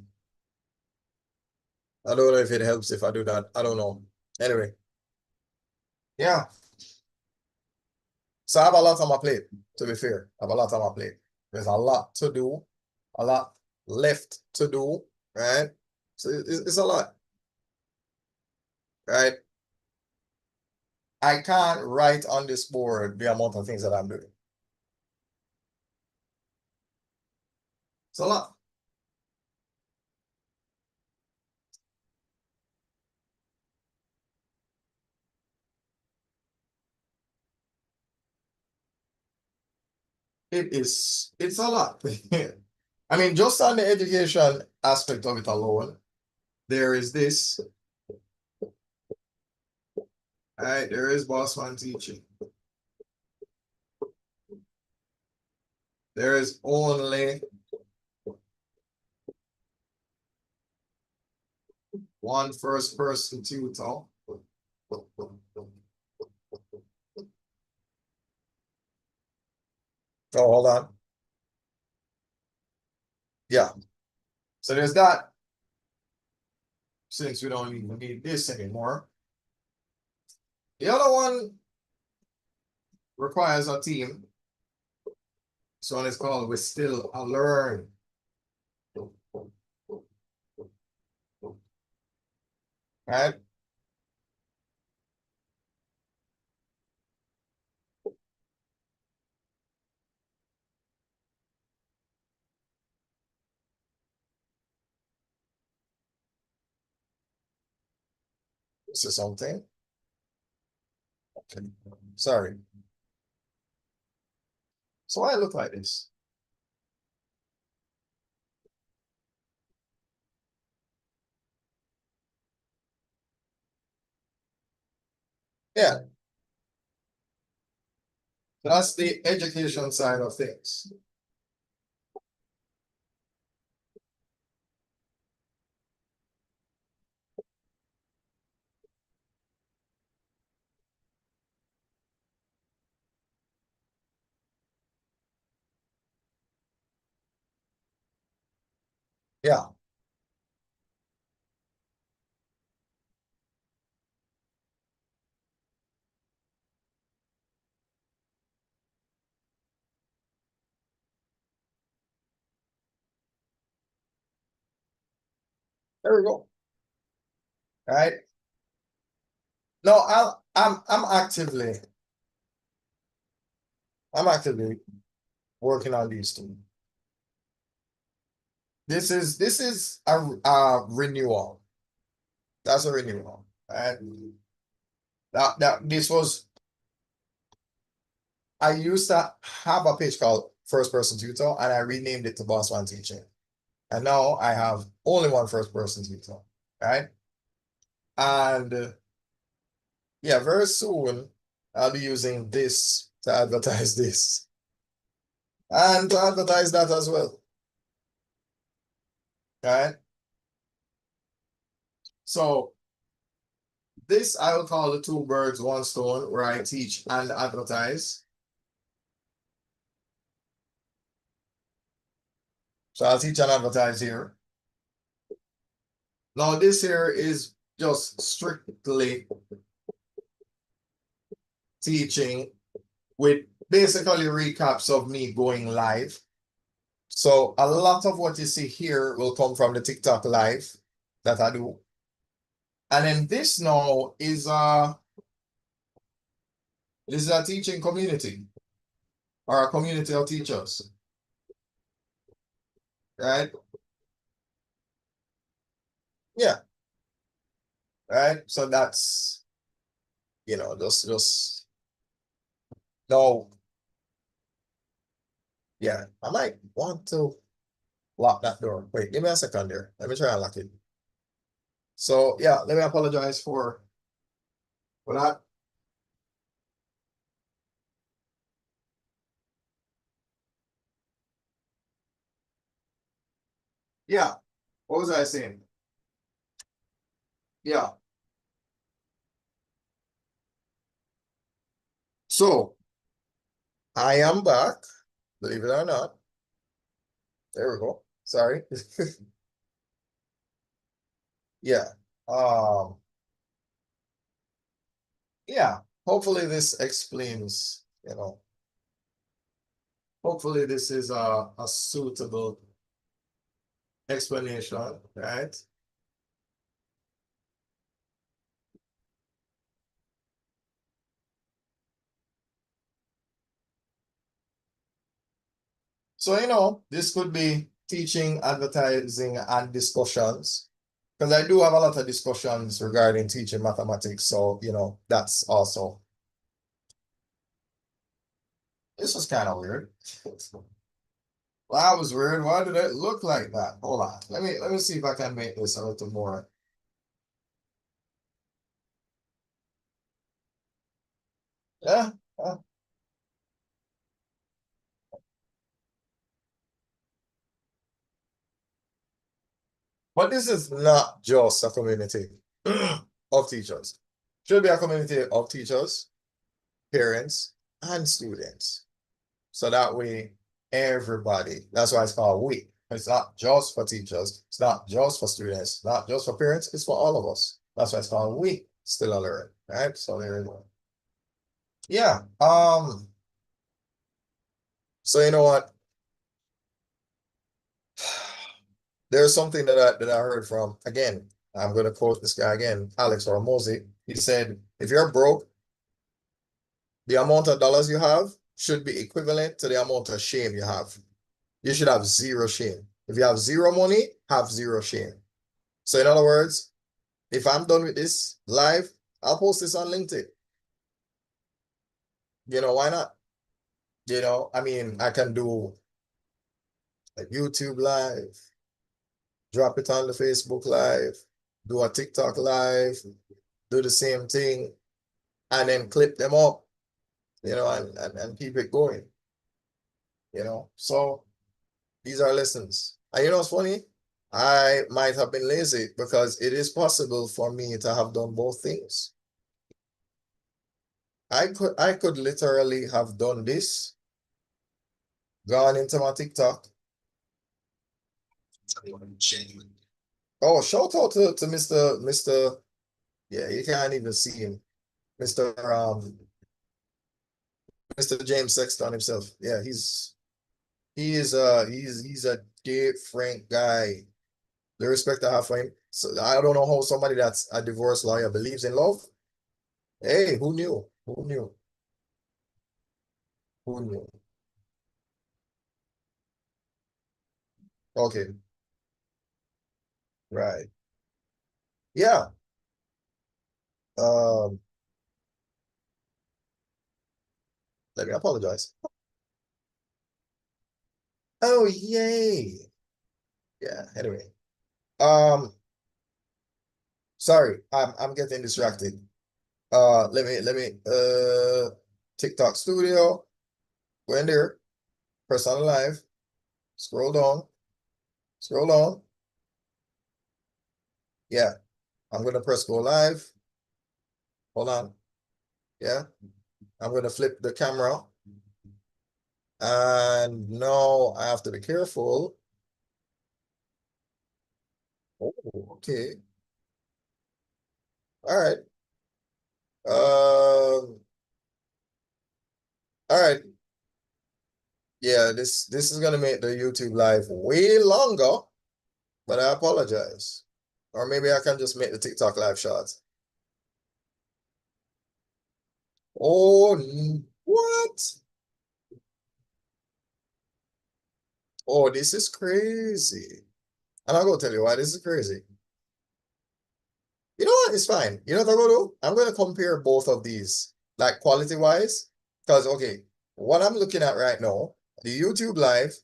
I don't know if it helps if I do that. I don't know. Anyway, yeah. So I have a lot on my plate, to be fair. I have a lot on my plate. There's a lot to do, a lot left to do, right? So it's a lot, right? I can't write on this board the amount of things that I'm doing. It's a lot. it's a lot. I mean, just on the education aspect of it alone, there is this, all right, there is Bossman teaching. There is only one first person tutor. Oh, hold on. Yeah. So there's that. Since we don't even need this anymore. The other one requires a team. This one is called We Still Learn. Right? This is something. Okay. Sorry. So why I look like this? Yeah. That's the education side of things. Yeah. There we go. All right. No, I'm actively working on these two. This is a renewal. That's a renewal. And that this was I used to have a page called First Person Tutor and I renamed it to Bossman Teaching. And now I have only one first person tutor. Right? And yeah, very soon I'll be using this to advertise this and to advertise that as well. Right? So this I will call the two birds, one stone, where I teach and advertise. So I'll teach and advertise here. Now this here is just strictly teaching with basically recaps of me going live. So a lot of what you see here will come from the TikTok live that I do. And then this now is a teaching community or a community of teachers. Right? Yeah. Right. So that's just no. Yeah. I might want to lock that door. Wait, give me a second there. Let me try and lock it. So yeah, let me apologize for that. Yeah. What was I saying? Yeah. So I am back, believe it or not. There we go. Sorry. Yeah. Um, yeah. Hopefully this explains, hopefully this is a suitable explanation, right? So, this could be teaching, advertising, and discussions. Because I do have a lot of discussions regarding teaching mathematics. So, that's also This was kind of weird. Well, that was weird. Why did it look like that? Hold on. Let me see if I can make this a little more. Yeah. But this is not just a community of teachers. Should be a community of teachers, parents, and students. So that way, everybody, that's why it's called we. It's not just for teachers, it's not just for students, not just for parents, it's for all of us. That's why it's called we still learn, right? So there you go. Yeah. So you know what? There's something that I heard from, again, I'm gonna quote this guy again, Alex Hormozy. He said, if you're broke, the amount of dollars you have should be equivalent to the amount of shame you have. You should have zero shame. If you have zero money, have zero shame. So in other words, if I'm done with this live, I'll post this on LinkedIn. You know, why not? You know, I mean, I can do a YouTube live, drop it on the Facebook live, do a TikTok live, do the same thing, and then clip them up, you know, and keep it going. You know, so these are lessons. And you know what's funny? I might have been lazy because it is possible for me to have done both things. I could literally have done this, gone into my TikTok. Oh, shout out to Mr. Yeah, you can't even see him. Mr. Mr. James Sexton himself. Yeah, he's a different guy. The respect I have for him. So I don't know how somebody that's a divorce lawyer believes in love. Hey, who knew? Who knew? Who knew? Okay, right. Yeah. Um, Let me apologize. Oh, yay. Yeah, anyway. Sorry, I'm getting distracted. Let me TikTok studio, go in there, press on live, scroll down, scroll down. Yeah, I'm gonna press go live. Hold on. Yeah, I'm gonna flip the camera. And now I have to be careful. Oh, okay. All right. All right. Yeah, this is gonna make the YouTube live way longer, but I apologize. Or maybe I can just make the TikTok live short. Oh, what? Oh, this is crazy. And I'm gonna tell you why this is crazy. You know what? It's fine. You know what I'm gonna do? I'm gonna compare both of these, like quality wise. Because okay, what I'm looking at right now, the YouTube live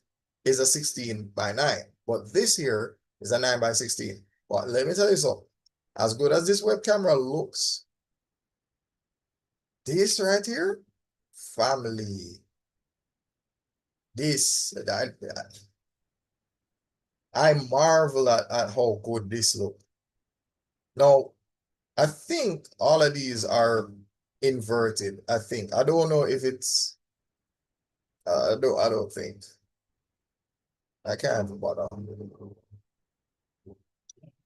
is a 16 by 9, but this here is a 9 by 16. But let me tell you something. As good as this web camera looks, this right here, family. This, I marvel at how good this look. Now, I think all of these are inverted. I think. I don't know if it's I don't think. I can't bother.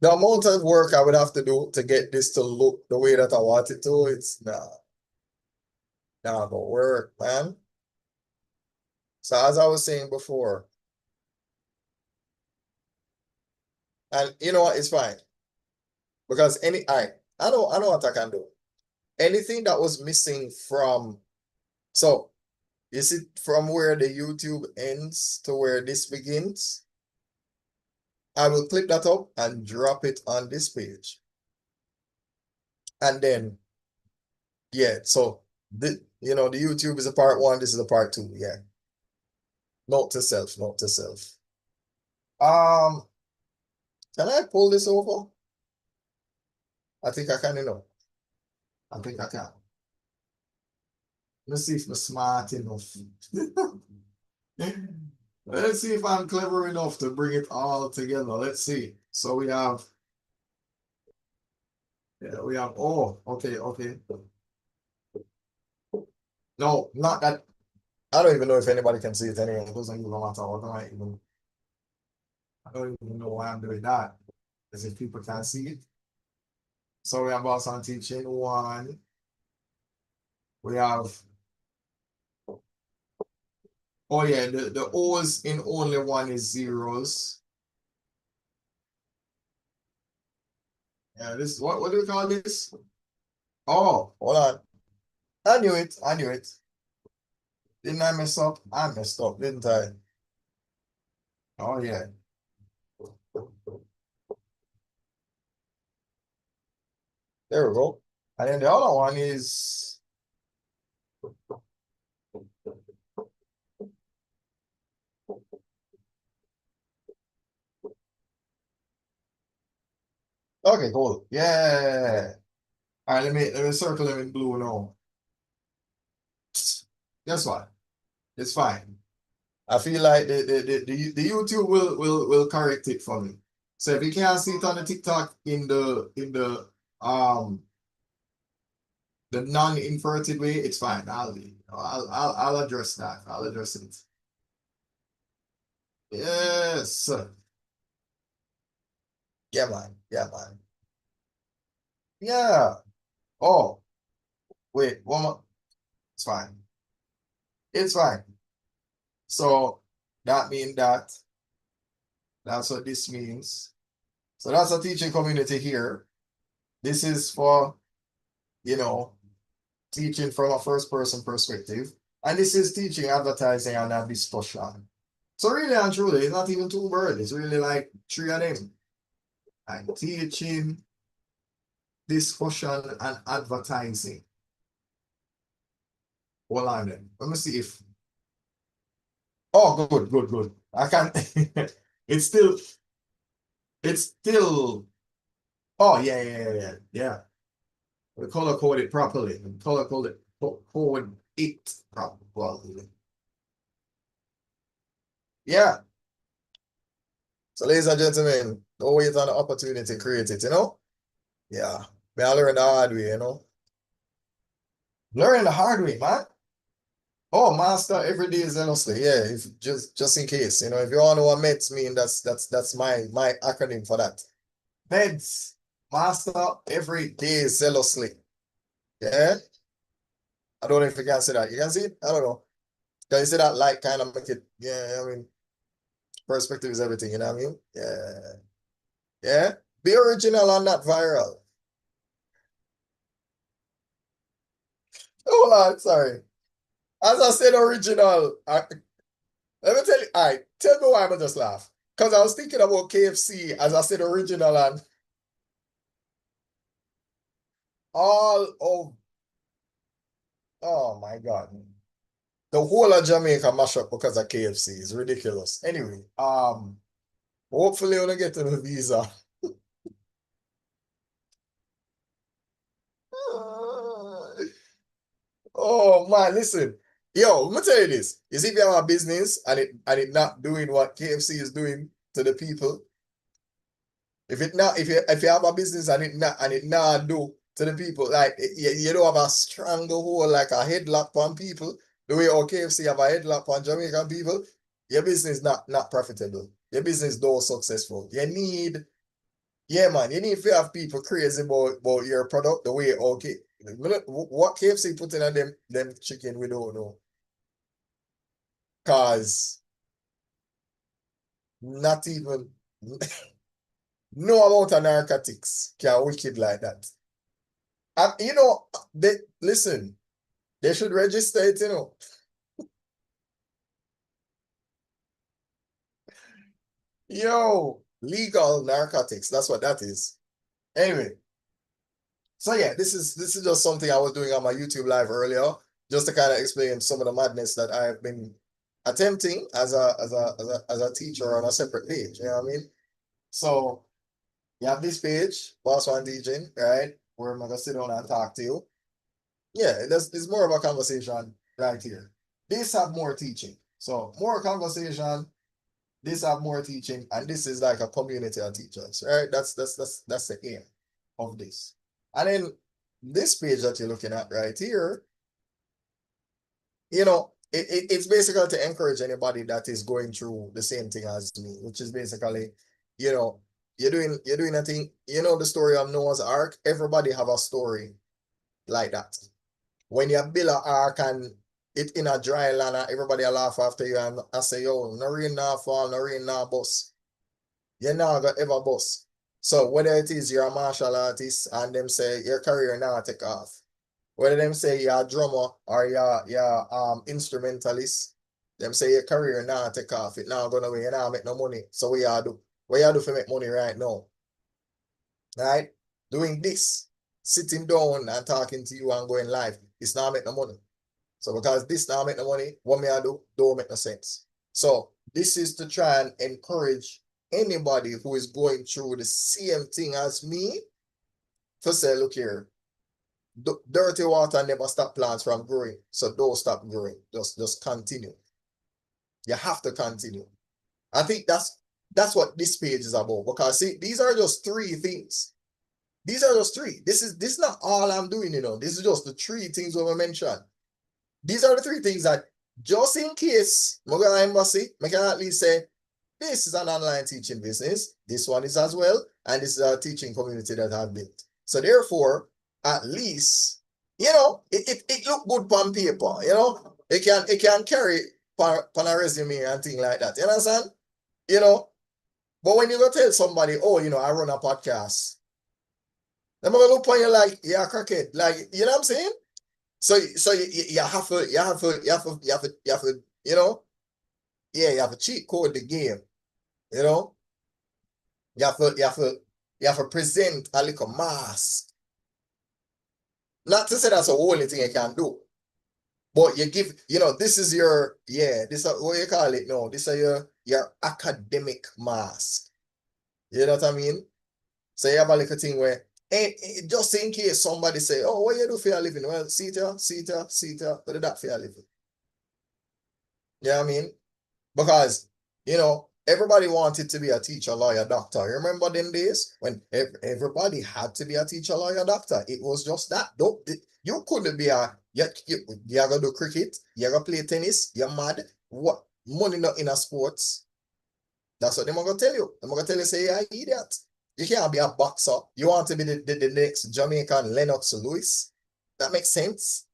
The amount of work I would have to do to get this to look the way that I want it to, it's not gonna work, man. So as I was saying before, and you know what, it's fine. Because I know what I can do. Anything that was missing from, so you see from where the YouTube ends to where this begins, I will clip that up and drop it on this page. And then, yeah, so You know, the YouTube is a part one, this is a part two. Yeah. Note to self, note to self. Um, can I pull this over? I think I can, you know. I think I can. Let's see if I'm smart enough. Let's see if I'm clever enough to bring it all together. Let's see. So we have, oh, okay, okay. No, not that. I don't even know if anybody can see it anyway. It doesn't even matter what I don't even know why I'm doing that. As if people can see it. So we have Bossman teaching one. We have, oh yeah, the O's in only one is zeros. Yeah, this what do we call this? Oh, hold on. I knew it. I knew it. Didn't I mess up? I messed up, didn't I? Oh yeah. There we go. And then the other one is okay, cool. Yeah. All right, let me circle them in blue now. Guess what? It's fine. I feel like the YouTube will correct it for me. So if you can't see it on the TikTok in the non-inverted way, it's fine. I'll address that. I'll address it. Yes. Yeah, man. Yeah, man. Yeah. Oh, wait, one more. It's fine. It's fine. So that means that's what this means. So that's a teaching community here. This is for, you know, teaching from a first person perspective. And this is teaching, advertising, and a discussion. So really and truly, it's not even two birds. It's really like three of them. Like teaching, discussion, and advertising. Hold on then. Let me see if. Oh, good, good, good. I can't. it's still. It's still. Oh yeah, yeah, yeah, yeah. Yeah. We color code it properly. We color code it. Code it properly. Yeah. So, ladies and gentlemen, don't wait on the opportunity, create it, you know? Yeah. May I learn the hard way, you know? Learn the hard way, man. Oh, master every day zealously. Yeah, if just in case, you know, if you all know what M.A.T.E mean, that's my acronym for that. M.A.T.E, master every day zealously. Yeah. I don't know if you can see that. You can see it? I don't know. Can you see that light kind of make it? Yeah, I mean, perspective is everything, you know what I mean? Yeah. Yeah. Be original and not viral. Hold on, sorry. As I said, original. Let me tell you, all right, tell me why I'm just laugh. Because I was thinking about KFC as I said original and all of, oh my God. The whole of Jamaica mash up because of KFC. It's ridiculous. Anyway, hopefully when I get to the visa. Oh man, listen. Yo, let me tell you this. Is if you have a business and it not doing what KFC is doing to the people, if you have a business and it not do to the people, like you don't have a stranglehold like a headlock on people, the way our KFC have a headlock on Jamaican people, your business not profitable. Your business not successful. You need, yeah man, you need to have people crazy about your product the way okay. What KFC put in on them chicken we don't know. Cause not even no amount of narcotics can wicked like that. And you know, they listen, they should register it, you know. Yo, legal narcotics, that's what that is. Anyway, so yeah, this is just something I was doing on my YouTube live earlier, just to kind of explain some of the madness that I've been attempting as a teacher on a separate page. You know what I mean? So you have this page, Bossman Teaching, right? Where I'm gonna sit down and talk to you. Yeah, it's more of a conversation right here. This have more teaching. So more conversation, this have more teaching, and this is like a community of teachers, right? That's the aim of this. And then this page that you're looking at right here, it's basically to encourage anybody that is going through the same thing as me, which is basically, you know, you're doing a thing, the story of Noah's Ark. Everybody have a story like that. When you build an ark and it in a dry land and everybody laugh after you and I say, yo, no rain now fall, no rain now bust. You're not gonna ever bust. So whether it is you're a martial artist and them say your career now take off, whether them say you're a drummer or you're instrumentalist, them say your career now take off, it now gonna away, you now make no money. So what you do? What you do for make money right now? Right? Doing this, sitting down and talking to you and going live, it's not make no money. So because this now make no money, what me I do don't make no sense. So this is to try and encourage anybody who is going through the same thing as me to say, look here, dirty water never stop plants from growing. So don't stop growing. Just continue. You have to continue. I think that's what this page is about. Because see, these are just three things. These are just three. This is not all I'm doing, This is just the three things we mentioned. These are the three things that, just in case Mogala Embassy, I can at least say, this is an online teaching business. This one is as well. And this is a teaching community that I've built. So therefore, at least, it look good on paper, It can carry on a resume and things like that. You understand? But when you go tell somebody, oh, I run a podcast, they're gonna look on you like, yeah, crackhead. Like, you know what I'm saying? So you have to, you have to cheat code the game, You have to present a little mask. Not to say that's the only thing you can do, but you give, this is your, this is what you call it. No, this is your academic mask. You know what I mean? So you have a little thing where, just in case somebody say, oh, what you do for your living? Well, see it, what do that for your living? You know what I mean? Because, everybody wanted to be a teacher, lawyer, doctor. You remember them days when everybody had to be a teacher, lawyer, doctor? It was just that. You couldn't be you're gonna do cricket, you're gonna play tennis, you're mad. What? Money not in a sports. That's what they're gonna tell you. They're gonna tell you, say, you're an idiot. You can't be a boxer. You want to be the next Jamaican Lennox Lewis? That makes sense.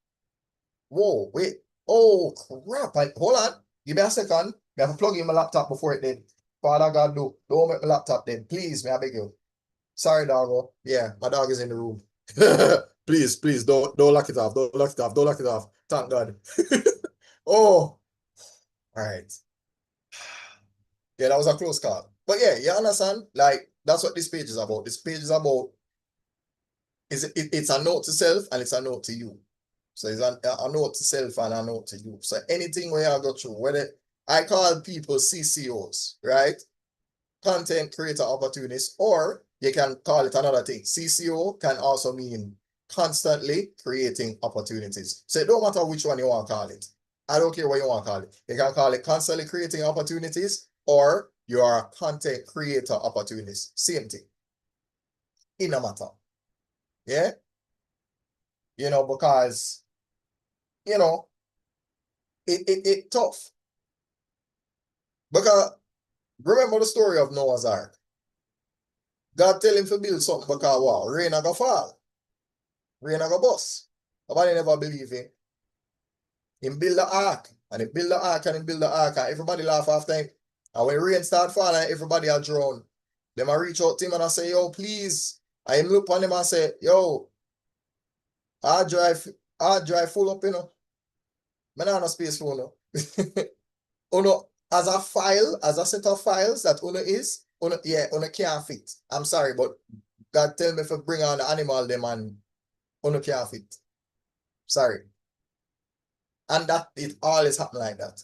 Whoa, wait. Oh, crap. Hold on. Give me a second. I have to plug in my laptop before it did. Father God, don't make my laptop dead. Please, may I beg you. Sorry, doggo. Yeah, my dog is in the room. Please, don't lock it off. Don't lock it off. Don't lock it off. Thank God. Oh, all right. Yeah, that was a close call. But yeah, you understand? Like, that's what this page is about. This page is about, it's a note to self and it's a note to you. So it's a note to self and a note to you. So anything where I go through, whether I call people CCOs, right? Content creator opportunists, or you can call it another thing. CCO can also mean constantly creating opportunities. So it don't matter which one you want to call it. I don't care what you want to call it. You can call it constantly creating opportunities, or you are a content creator opportunist. Same thing. It no matter. Yeah? Because, it tough. Because remember the story of Noah's Ark. God tell him to build something because what? Rain a go fall. Rain a go bust. Nobody never believe him. Him build the ark. And he build the ark and he build the ark. And everybody laugh after him. And when rain start falling, everybody are drown. Them a reach out to him and I say, yo, please. And him look on him and say, yo, I drive full up, I don't have space for as a file, as a set of files that Uno can't fit. I'm sorry, but God tell me to bring on the animal them and Uno can't fit. Sorry. And that it always happen like that.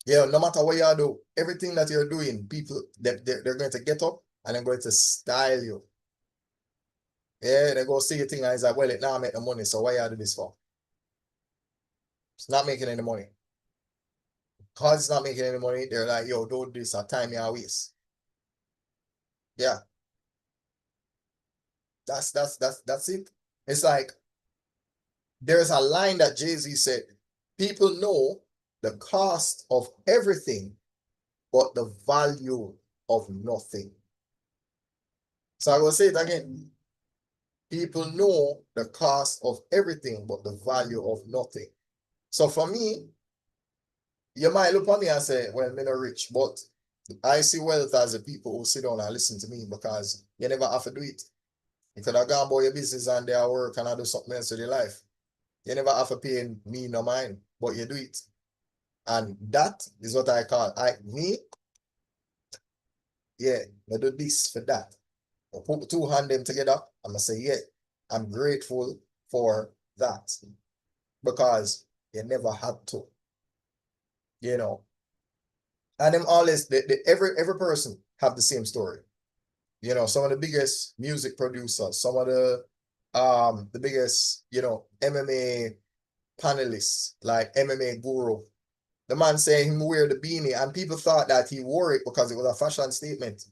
Yeah, no matter what you do, everything that you're doing, people they're going to get up and they're going to style you. Yeah, they go see your thing and it's like, well, it now make the money, so why you do this for? It's not making any money. Because it's not making any money, they're like, yo, don't do this, a time you waste. Yeah. That's it. It's like there's a line that Jay-Z said, people know the cost of everything, but the value of nothing. So I will say it again. People know the cost of everything, but the value of nothing. So for me, you might look at me and say, well, I'm not rich, but I see wealth as the people who sit down and listen to me because you never have to do it. You could have gone about your business and they work and I do something else with your life. You never have to pay me no mind, but you do it. And that is what I call yeah, I do this for that. I put two hand them together, I'm gonna say, yeah, I'm grateful for that. Because you never had to, you know. And them always every person have the same story. You know, some of the biggest music producers, some of the biggest, you know, MMA panelists, like MMA guru. The man saying him wear the beanie, and people thought that he wore it because it was a fashion statement.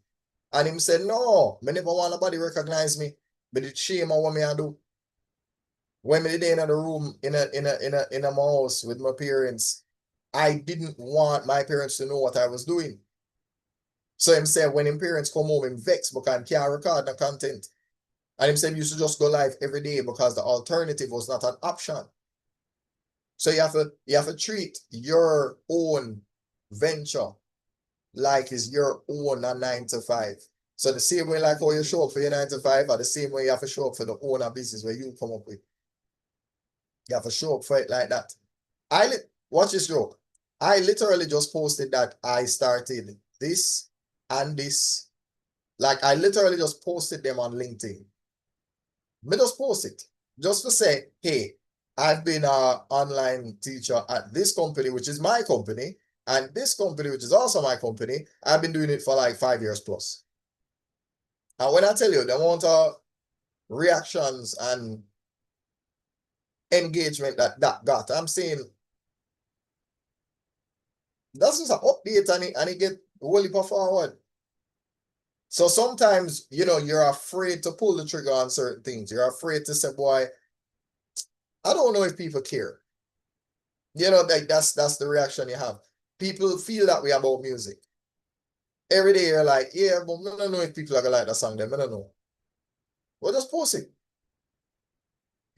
And him said, no, me never want nobody recognize me, but it's shame on what me I do. When me day in the room in a house with my parents, I didn't want my parents to know what I was doing. So him said when him parents come home, him vex because he can't record the content. And him said you should just go live every day because the alternative was not an option. So you have to treat your own venture like it's your own 9 to 5. So the same way like how you show up for your 9 to 5, or the same way you have to show up for the owner business where you come up with. You have to show up for it like that. Watch this joke. I literally just posted that I started this and this. Like I literally just posted them on LinkedIn. Me just post it. Just to say, hey, I've been an online teacher at this company, which is my company, and this company, which is also my company. I've been doing it for like 5 years plus. And when I tell you the amount of reactions and engagement that got, I'm saying that's just an update and it get really forward. So sometimes, you know, you're afraid to pull the trigger on certain things. You're afraid to say, boy, I don't know if people care. You know, like that's the reaction you have. People feel that way about music. Every day you're like, yeah, but I don't know if people are gonna like the song then. I don't know. Well, just post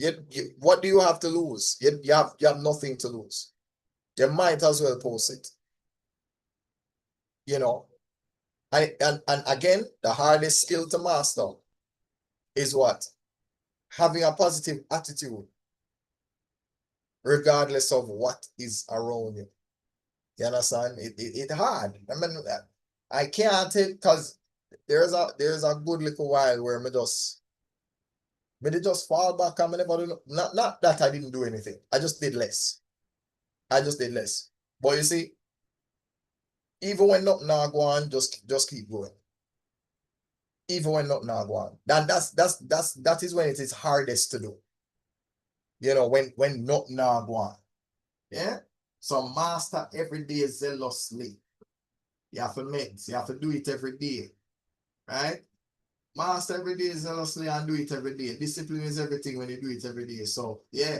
it. What do you have to lose? You have nothing to lose. You might as well post it. You know. And again, the hardest skill to master is what? Having a positive attitude, regardless of what is around you. You understand? It hard. I mean, I can't take because there's a good little while where me just fall back and me never do not that I didn't do anything. I just did less. I just did less. But you see, even when nothing now go on, just keep going. Even when nothing now go on. Then that is when it is hardest to do. You know, when nothing now go on. Yeah. So master every day zealously. You have to you have to do it every day. Right? Master every day zealously and do it every day. Discipline is everything when you do it every day. So yeah.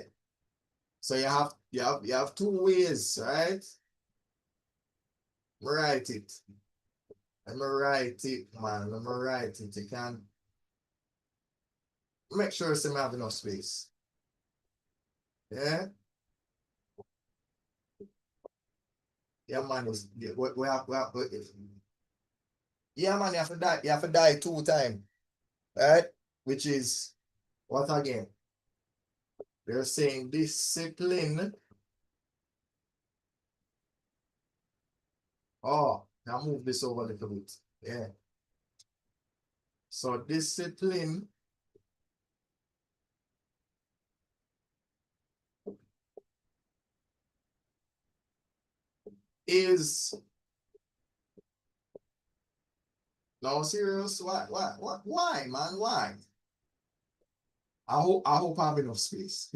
So you have two ways, right? Write it. Let me write it, man. Let me write it. You can make sure you have enough space. Yeah? Yeah, man. Yeah, man, you have to die. You have to die 2 times. Right? Which is what again? They're saying discipline. Oh, now move this over a little bit. Yeah. So discipline is no serious. Why, man? Why? I hope I have enough space.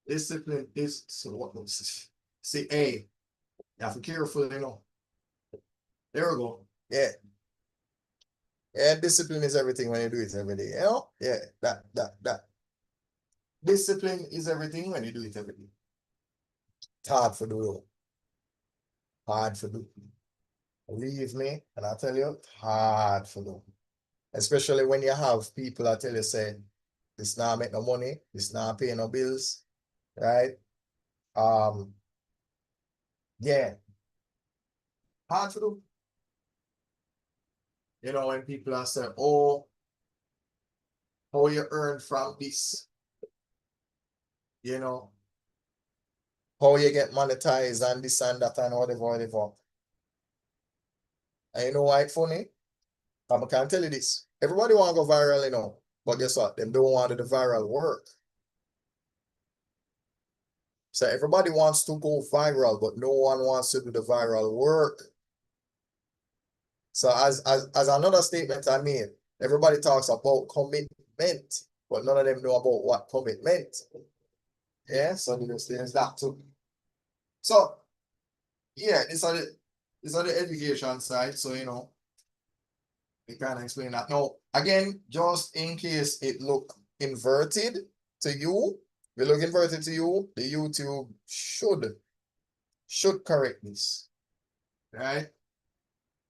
Discipline is so what was see, hey, you have to be careful, you know. There we go. Yeah. Yeah, discipline is everything when you do it every day. You know? Yeah, that. Discipline is everything when you do it every day. It's hard for do. Hard for do. Believe me, and I tell you, it's hard for do. Especially when you have people that tell you, say, this not make no money, this not pay no bills, right? Um, yeah, hard to do. You know, when people are saying, oh, how you earn from this, you know, how you get monetized and this and that and whatever. And you know why it's funny? I can't tell you this. Everybody want to go viral, you know, but guess what? Them don't want to do the viral work. So everybody wants to go viral, but no one wants to do the viral work. So as another statement I made, everybody talks about commitment, but none of them know about what commitment. Yeah, so there's that too. So yeah, these are the education side. So you know, we can explain that. Now, again, just in case it look inverted to you, if it look inverted to you, the YouTube should correct this. Right?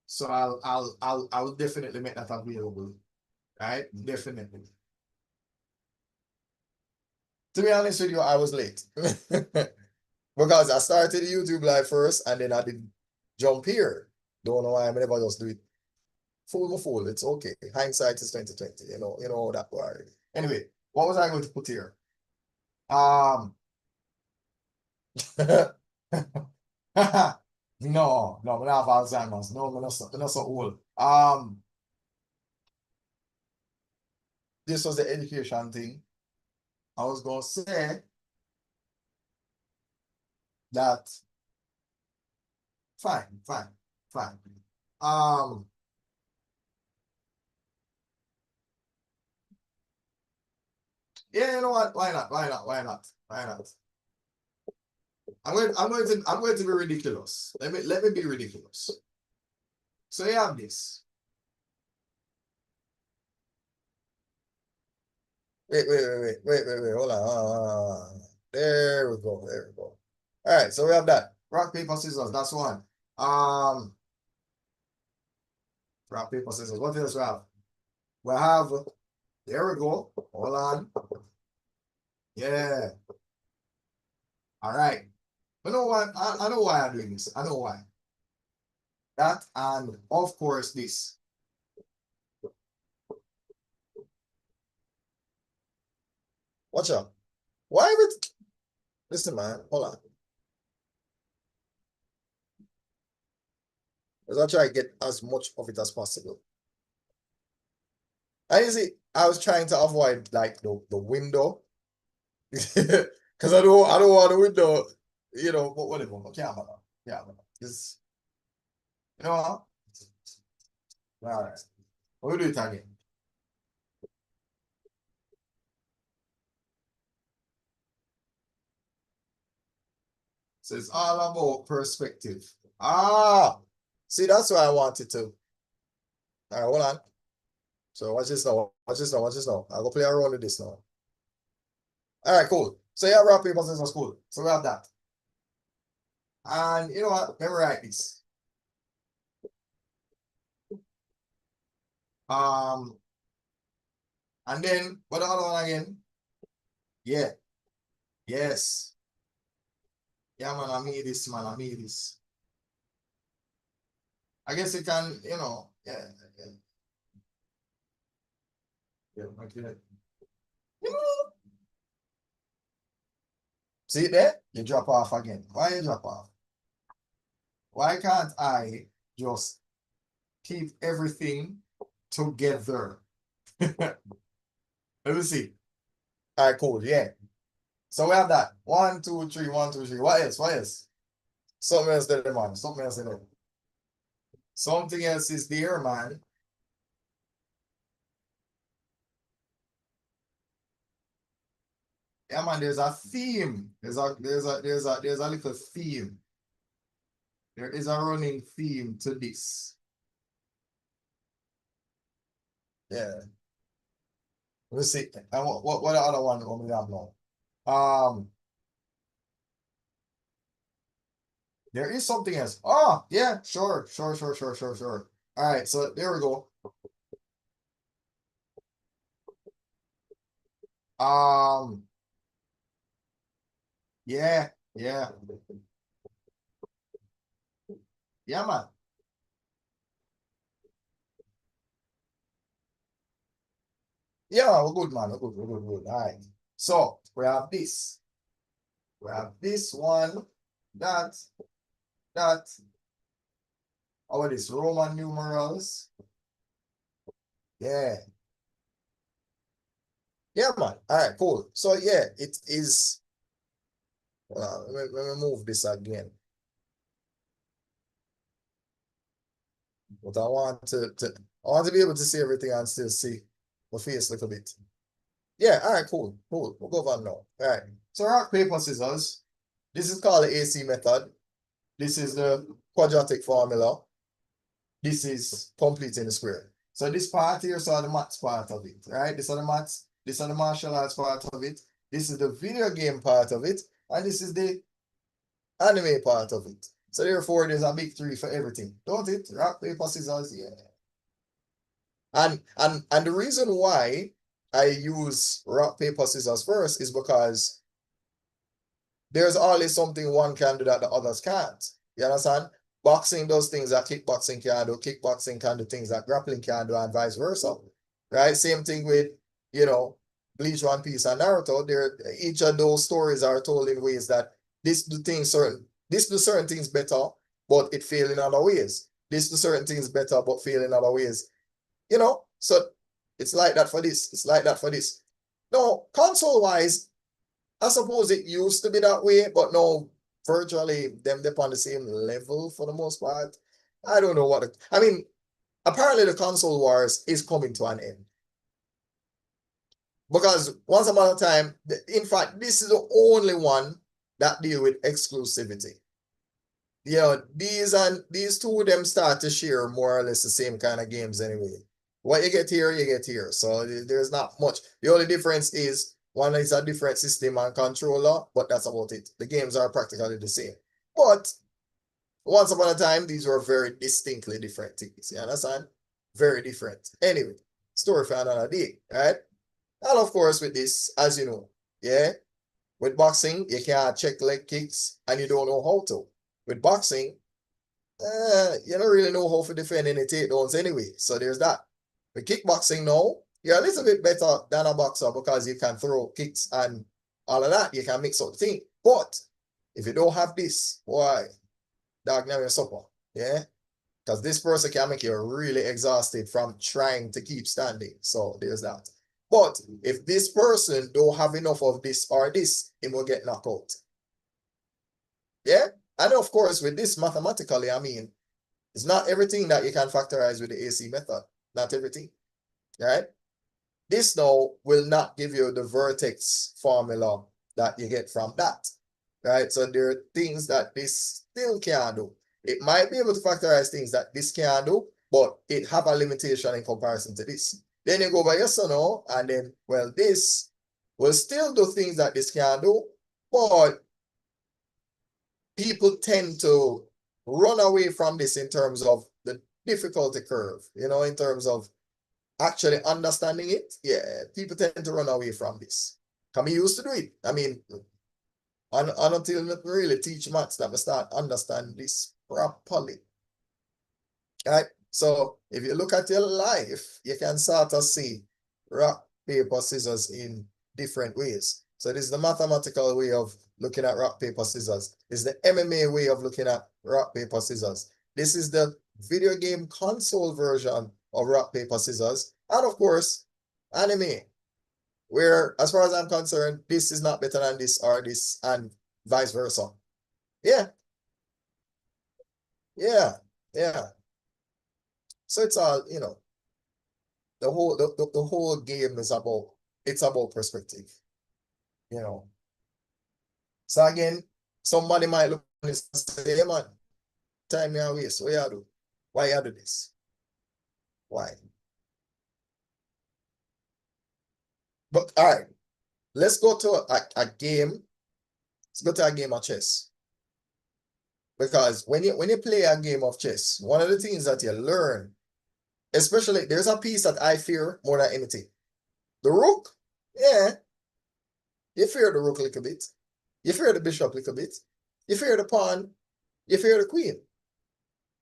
So I'll definitely make that available. Right? Definitely. To be honest with you, I was late. Because I started the YouTube live first and then I did jump here. Don't know why I never just do it. Fool. It's okay. Hindsight is 2020. You know that word. Anyway, what was I going to put here? No, we don't have Alzheimer's. No, we're not so old. This was the education thing. I was gonna say that fine. Um, yeah, you know what? Why not? I'm going to be ridiculous. Let me be ridiculous. So you have this. Wait. Hold on. There we go. All right, so we have that. Rock, paper, scissors. That's one. Rock, paper, scissors. What else we have? We have. There we go. Hold on. Yeah. All right. You know what? I know why I'm doing this. I know why. That and of course this. Watch out. Why would listen, man? Hold on. Let's try to get as much of it as possible. And you see, I was trying to avoid like the window. Because I don't want the window, you know, but whatever. Camera. Yeah, it's you know what? All right. We'll do it again. So it's all about perspective. See, that's why I wanted to. All right, hold on. So watch this now. I'll go play around with this now. All right, cool. So yeah, rock, paper, scissors, cool. So we have that. And you know what? Let me write this. Um, and then what the other one again? Yeah. Yes. Yeah, man, I made this, man. I made this. I guess it can, you know, yeah. Okay. See it there? You drop off again. Why you drop off? Why can't I just keep everything together? Let me see. All right, cool. Yeah. So we have that. 1, 2, 3, 1, 2, 3. What else? What else? Something else there, man. Something else in there. Something else is there, man. Yeah, man, there's a theme. There's a little theme. There is a running theme to this. Yeah. Let's see. And what the other one we have now? There is something else. Oh, yeah, sure. All right, so there we go. Um, yeah, yeah, yeah, man. Yeah, we're good, man. We're good. All right. So we have this. We have this one, that, that. Our this Roman numerals. Yeah. Yeah, man. All right, cool. So yeah, it is. Let me move this again. But I want I want to be able to see everything and still see my face a little bit. Yeah, all right, cool. We'll go on now. All right. So rock, paper, scissors. This is called the AC method. This is the quadratic formula. This is completing the square. So this part here is the maths part of it, right? This is the maths, this is the martial arts part of it. This is the video game part of it, and this is the anime part of it. So therefore, there's a big three for everything, don't it? Rock, paper, scissors, yeah. And the reason why I use rock, paper, scissors first is because there's always something one can do that the others can't. You understand? Boxing does things that kickboxing can do. Kickboxing can do things that grappling can do, and vice versa. Right? Same thing with, you know, Bleach, One Piece, and Naruto. Each of those stories are told in ways that this do certain things better, but it fail in other ways. This do certain things better, but fail in other ways. You know? So it's like that for this. It's like that for this. No, console-wise, I suppose it used to be that way, but no, virtually they're on the same level for the most part. I don't know I mean, apparently the console wars is coming to an end. Because once upon a time, in fact, this is the only one that deal with exclusivity. You know, these two of them start to share more or less the same kind of games anyway. What you get here, you get here. So there's not much. The only difference is one is a different system and controller, but that's about it. The games are practically the same. But once upon a time, these were very distinctly different things. You understand? Very different. Anyway, story for another day, right? And of course, with this, as you know, yeah, with boxing, you can't check leg kicks and you don't know how to. With boxing, you don't really know how to defend any takedowns anyway. So there's that. With kickboxing now, you're a little bit better than a boxer because you can throw kicks and all of that. You can mix up the thing. But if you don't have this, boy, dog, now you're supper. Yeah? Because this person can make you really exhausted from trying to keep standing. So there's that. But if this person don't have enough of this or this, he will get knocked out. Yeah? And of course, with this mathematically, I mean, it's not everything that you can factorize with the AC method. Not everything. Right? This now will not give you the vertex formula that you get from that. Right? So there are things that this still can do. It might be able to factorize things that this can do, but it have a limitation in comparison to this. Then you go by yes or no, and then, well, this will still do things that this can do, but people tend to run away from this in terms of the difficulty curve, you know, in terms of actually understanding it. Yeah, people tend to run away from this. Can we used to do it? I mean, until we really teach maths that we start understand this properly. Right? So if you look at your life, you can sort of see rock, paper, scissors in different ways. So this is the mathematical way of looking at rock, paper, scissors. This is the MMA way of looking at rock, paper, scissors. This is the video game console version of rock, paper, scissors. And of course, anime, where, as far as I'm concerned, this is not better than this or this, and vice versa. Yeah, yeah, yeah. So it's all, the whole game is about, it's about perspective, you know. So again, somebody might look at this and say, hey man, time you waste. What you do? Why you do this? Why? But all right, let's go to a game. Let's go to a game of chess. Because when you play a game of chess, one of the things that you learn, especially there's a piece that I fear more than anything. The rook, yeah, you fear the rook a little bit. You fear the bishop a little bit. You fear the pawn. You fear the queen.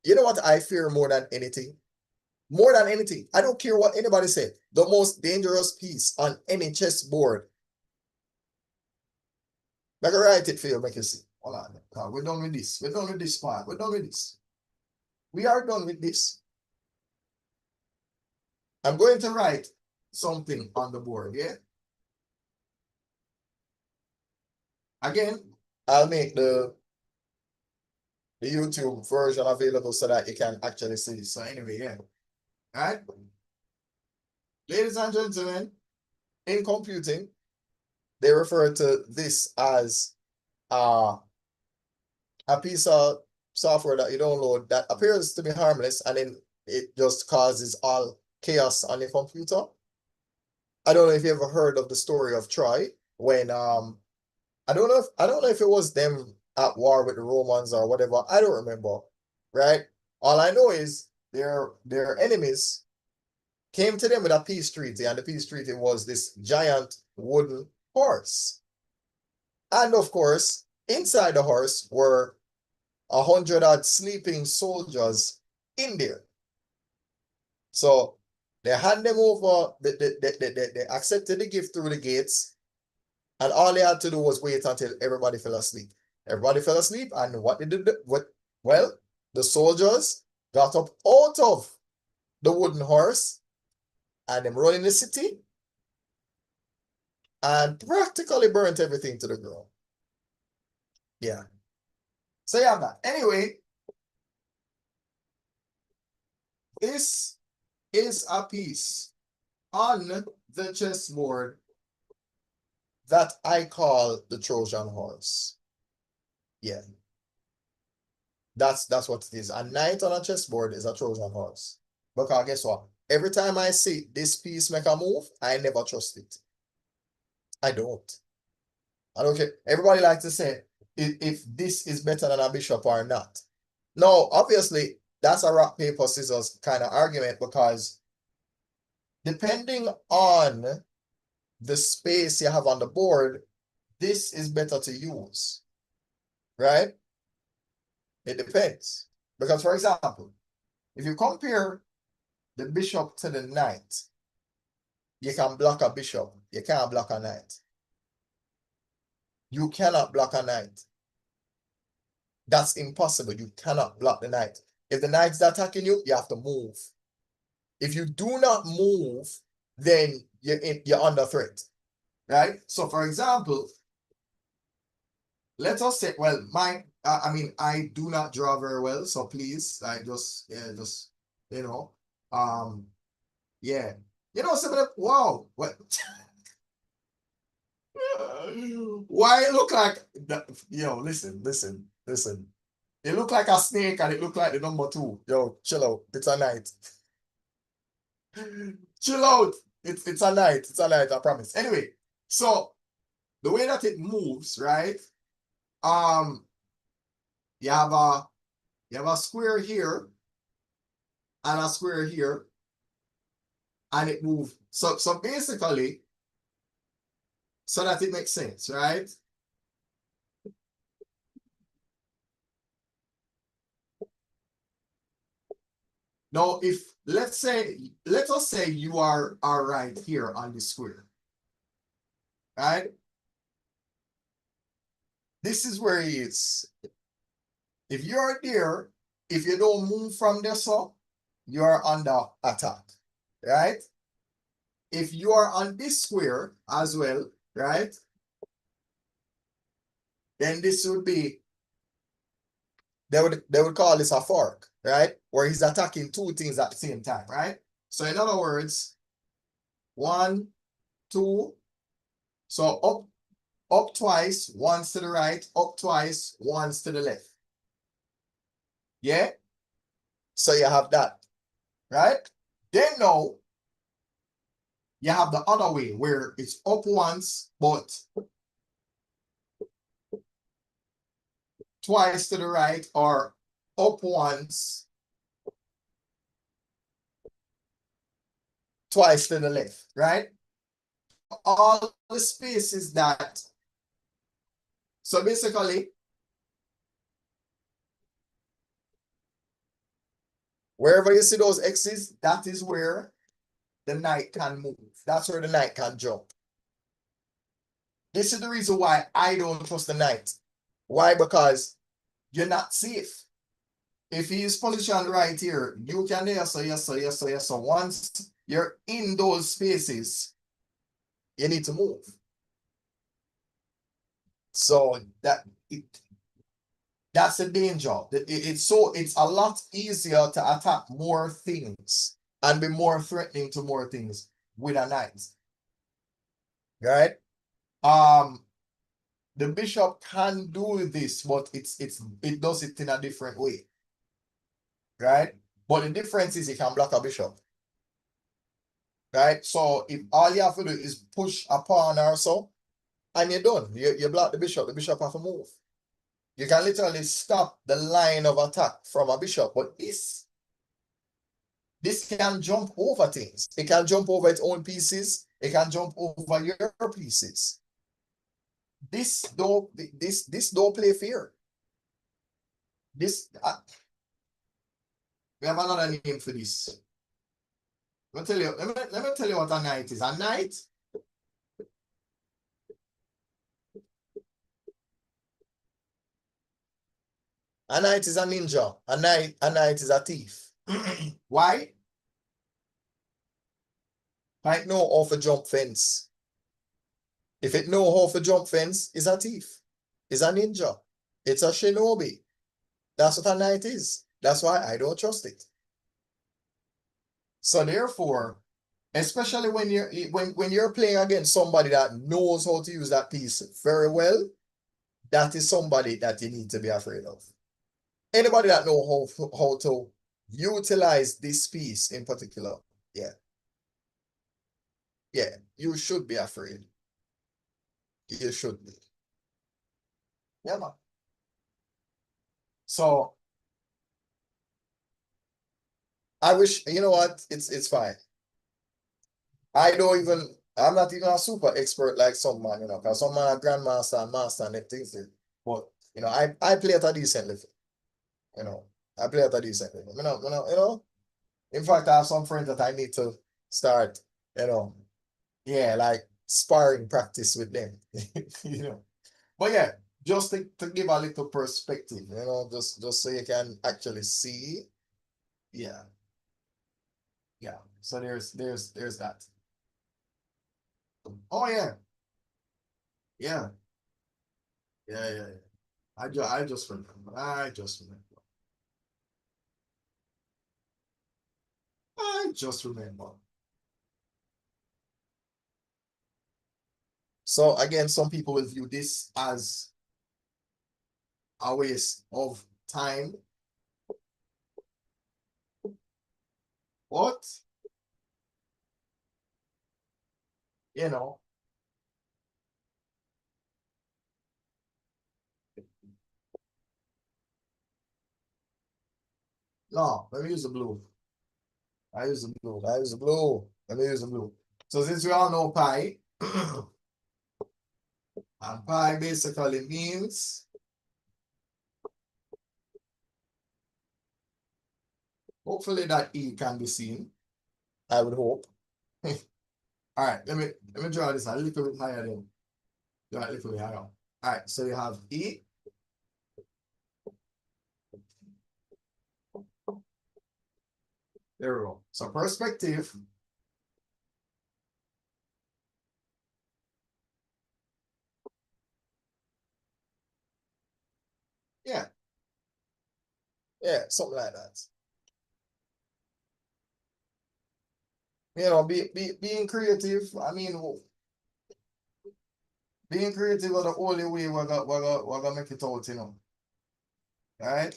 You know what I fear more than anything? More than anything. I don't care what anybody said. The most dangerous piece on any chessboard. I can write it for you, make you see. Hold on. We're done with this. We're done with this part. We're done with this. We are done with this. I'm going to write something on the board, yeah? Again, I'll make the YouTube version available so that you can actually see this. So anyway, yeah. All right. Ladies and gentlemen, in computing, they refer to this as a piece of software that you download that appears to be harmless, and then it just causes all chaos on your computer. I don't know if you ever heard of the story of Troy, when I don't know if it was them at war with the Romans or whatever. I don't remember. Right? All I know is their enemies came to them with a peace treaty, and the peace treaty was this giant wooden horse. And of course, inside the horse were 100 odd sleeping soldiers in there. So they hand them over, they accepted the gift through the gates, and all they had to do was wait until everybody fell asleep. Everybody fell asleep, and what they did, well, the soldiers got up out of the wooden horse and them running the city and practically burnt everything to the ground. Yeah. So you have that. Anyway, this is a piece on the chessboard that I call the Trojan horse. Yeah. That's what it is. A knight on a chessboard is a Trojan horse. Because guess what? Every time I see this piece make a move, I never trust it. I don't. I don't care. Everybody likes to say if this is better than a bishop or not. No, obviously, that's a rock, paper, scissors kind of argument, because depending on the space you have on the board, this is better to use, right? It depends. Because, for example, if you compare the bishop to the knight, you can block a bishop. You can't block a knight. You cannot block a knight. That's impossible. You cannot block the knight. If the knight's attacking you, you have to move. If you do not move, then you're under threat, right? So, for example, let us say, well, I do not draw very well, so please, you know, yeah, some of them, wow, what? Why it look like that? Listen. It look like a snake and it look like the number 2. Yo, chill out. It's a knight. Chill out. It's a knight. It's a knight, I promise. Anyway, so the way that it moves, right? You have a square here and a square here, and it moves. So basically, so that it makes sense, right? Now, if let us say you are right here on the square, right? This is where he is. If you're there, if you don't move from there, so you're under attack, right? if you are on this square as well, right? Then this would be, they would call this a fork, right? Where he's attacking two things at the same time, right? So in other words, 1, 2, so up twice, once to the right, up twice, once to the left. Yeah? So you have that, right? Then now, you have the other way where it's up once, but twice to the right, or up once, twice to the left, right? All the spaces that, so basically, wherever you see those X's, that is where the knight can move. That's where the knight can jump. This is the reason why I don't trust the knight. Why? Because you're not safe. If he is positioned right here, you can yes, sir, yes, sir, yes, sir, yes, sir. Once you're in those spaces, you need to move. So that's the danger. It's a lot easier to attack more things and be more threatening to more things with a knight. Right? The bishop can do this, but it does it in a different way. Right? But the difference is it can block a bishop. Right? So if all you have to do is push a pawn or so, and you're done. You block the bishop have to move. You can literally stop the line of attack from a bishop, but this can jump over things. It can jump over its own pieces. It can jump over your pieces. This don't play fair. This we have another name for this. Let me tell you what a knight is. A knight is a ninja. A knight is a thief. Why? Knight know how to jump fence. If it know how to jump fence, it's a thief. It's a ninja. It's a shinobi. That's what a knight is. That's why I don't trust it. So therefore, especially when you're playing against somebody that knows how to use that piece very well, that is somebody that you need to be afraid of. Anybody that knows how to utilize this piece in particular, yeah, you should be afraid. You should be. Yeah, man. So I wish, you know what? It's fine. I'm not even a super expert like some man, because some man are grandmaster and master and them things there. But I play at a decent level. You know, I play at a decent level. In fact, I have some friends that I need to start, like sparring practice with them. you know. But yeah, just to give a little perspective, just so you can actually see. Yeah, yeah. So there's that. Oh yeah, yeah, yeah. I just remember. I just remember. I just remember. So again, some people will view this as a waste of time. But you know, no, let me use the blue. I use the blue. I use the blue. Let me use the blue. So since we all know pi, and pi basically means, hopefully that E can be seen. I would hope. All right, let me draw this a little bit higher then. Draw it a little bit higher. All right, so you have E. There we go. So perspective Yeah, something like that. You know, being creative. I mean, being creative is the only way we're gonna make it out, you know. Right?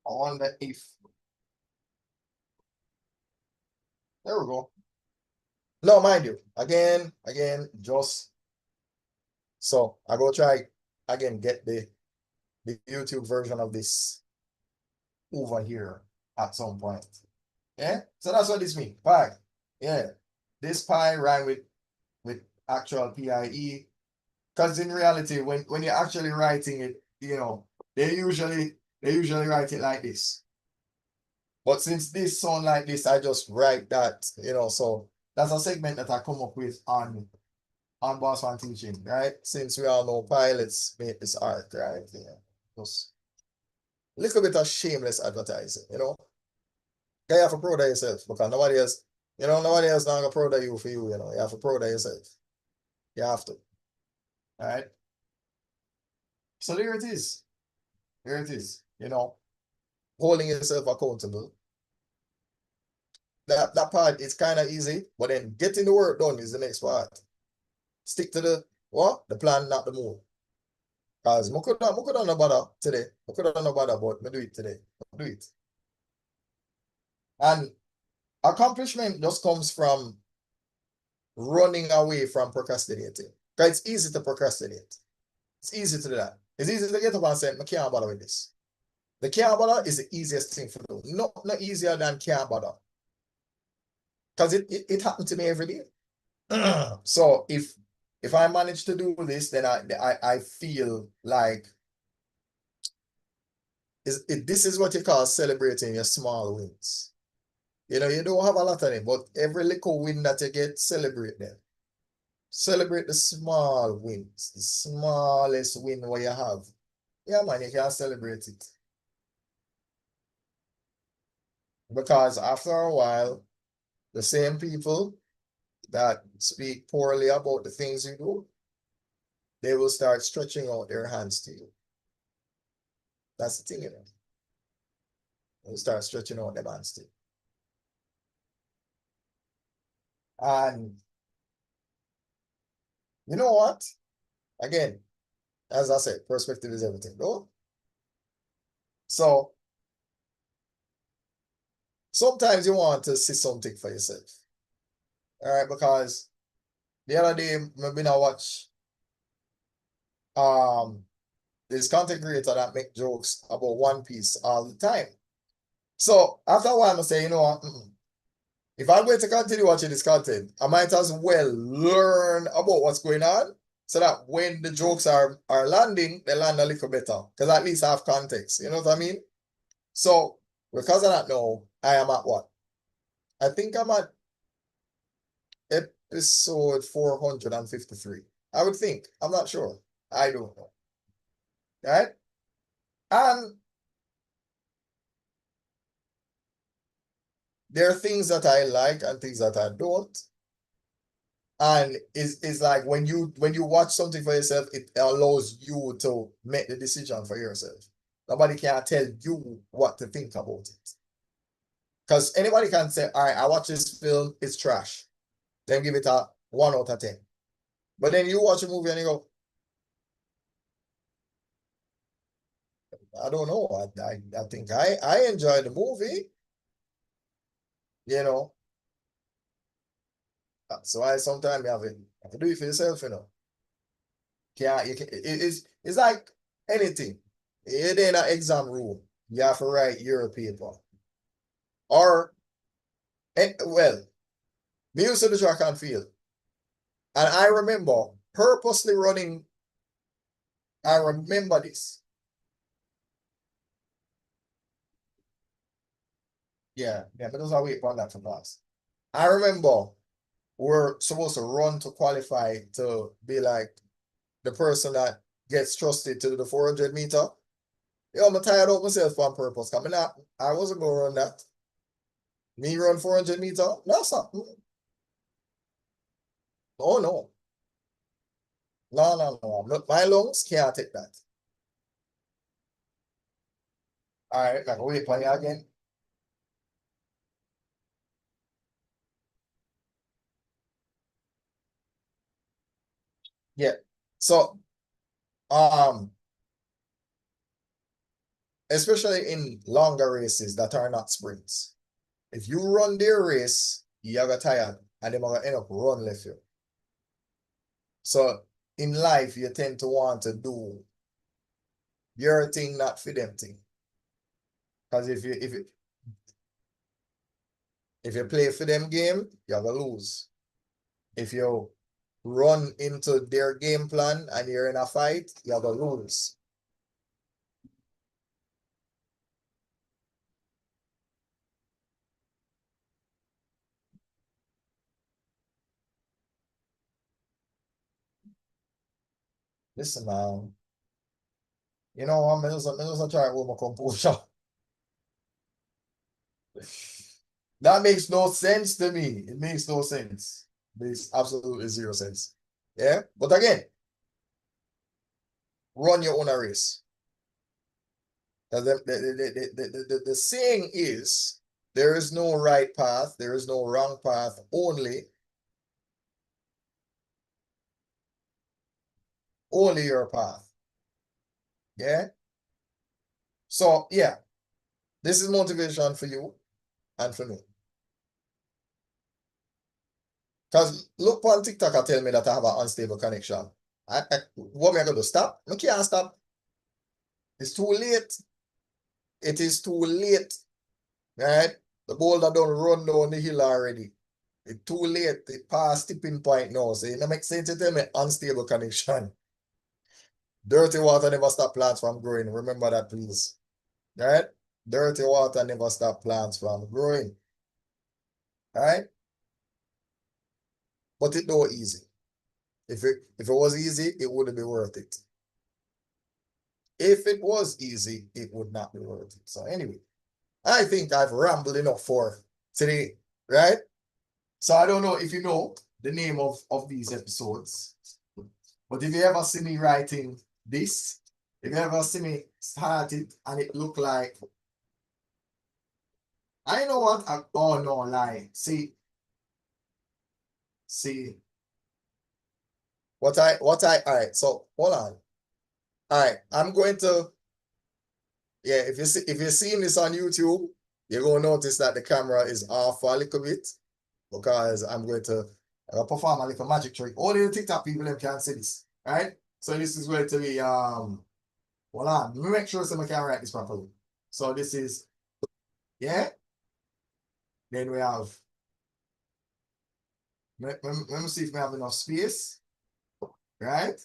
I wonder if there we go. No, mind you, again, just so I go try again, get the YouTube version of this over here at some point. Yeah, so that's what this means. Pie. Yeah, this pie rhyme with actual PIE. Because in reality, when you're actually writing it, you know, they usually write it like this. But since this sound like this, I just write that, you know. So that's a segment that I come up with on Bossman Teaching, right? Since we all know pilots make this art, right? Yeah. Just a little bit of shameless advertising, you know. You have to proud of yourself because nobody else not gonna proud of you for you, you know. You have to proud of yourself. You have to. All right. So there it is. There it is. You know, holding yourself accountable. That part is kind of easy, but then getting the work done is the next part. Stick to the what? The plan, not the move. Because I could not bother today. I could not bother, but I do it today. I do it. And accomplishment just comes from running away from procrastinating. Because it's easy to procrastinate. It's easy to do that. It's easy to get up and say, I can't bother with this. The can't bother is the easiest thing to do. Not easier than can't bother. Because it happened to me every day. So if I manage to do this, then I feel like this is what you call celebrating your small wins. You know, you don't have a lot of them, but every little win that you get, celebrate them. Celebrate the small wins, the smallest win what you have. Yeah, man, you can celebrate it. Because after a while, the same people that speak poorly about the things you do, they will start stretching out their hands to you. That's the thing, you know. They'll start stretching out their hands to you. And you know what? Again, as I said, perspective is everything, though. So sometimes you want to see something for yourself. All right, because the other day, maybe I watch this content creator that make jokes about One Piece all the time. So after a while, I say, you know what? If I'm going to continue watching this content, I might as well learn about what's going on so that when the jokes are landing, they land a little better. Because at least I have context. You know what I mean? So because of that now, I am at what? I think I'm at episode 453. I would think. I'm not sure. I don't know. Right? And there are things that I like and things that I don't. And it's like when you watch something for yourself, it allows you to make the decision for yourself. Nobody can tell you what to think about it. Because anybody can say, all right, I watch this film, it's trash. Then give it a 1 out of 10. But then you watch a movie and you go, I don't know. I think I enjoy the movie, you know. So I sometimes have to do it for yourself, you know. It's like anything. You're in an exam room. You have to write your paper. Or well, me used to the track and field. And I remember purposely running. I remember this. Yeah, but those are wait for that to pass. I remember we're supposed to run to qualify to be like the person that gets trusted to do the 400 meter. Yo, I'm tired of myself on purpose. Coming up, I wasn't gonna run that. Me run 400 meter? No, stop. Oh no. No, no, no. My lungs can't take that. All right, like wait for you again. Yeah. So, um, especially in longer races that are not sprints, if you run their race, you get tired and they're gonna end up run left you. So in life, you tend to want to do your thing, not for them thing. Because if you play for them game, you're gonna lose. If you run into their game plan and you're in a fight, you're gonna lose. Listen, man. You know what? I'm just try with my composure. That makes no sense to me. It makes no sense. It makes absolutely zero sense. Yeah. But again, run your own race. The saying is there is no right path, there is no wrong path, only your path. Yeah. So yeah, this is motivation for you and for me. Because look on TikTok, I tell me that I have an unstable connection. What am I going to stop? I can't stop. It's too late. It is too late. Right? The boulder don't run down the hill already. It's too late. It past tipping point now. So it don't make sense to tell me unstable connection. Dirty water never stop plants from growing. Remember that, please. Right? Dirty water never stop plants from growing. Right? But it don't easy. If it was easy, it wouldn't be worth it. If it was easy, it would not be worth it. So anyway, I think I've rambled enough for today, right? So I don't know if you know the name of these episodes, but if you ever see me writing this, if you ever see me start it and it look like, I know what, oh no, lie. See, all right, so hold on. All right, I'm going to, yeah, if you're seeing this on YouTube, you're going to notice that the camera is off a little bit because I'm going to perform a little magic trick. Only the TikTok people can see this, right? So this is going to be, hold on, let me make sure someone can write this properly. So this is, yeah, then we have, let me see if we have enough space, right?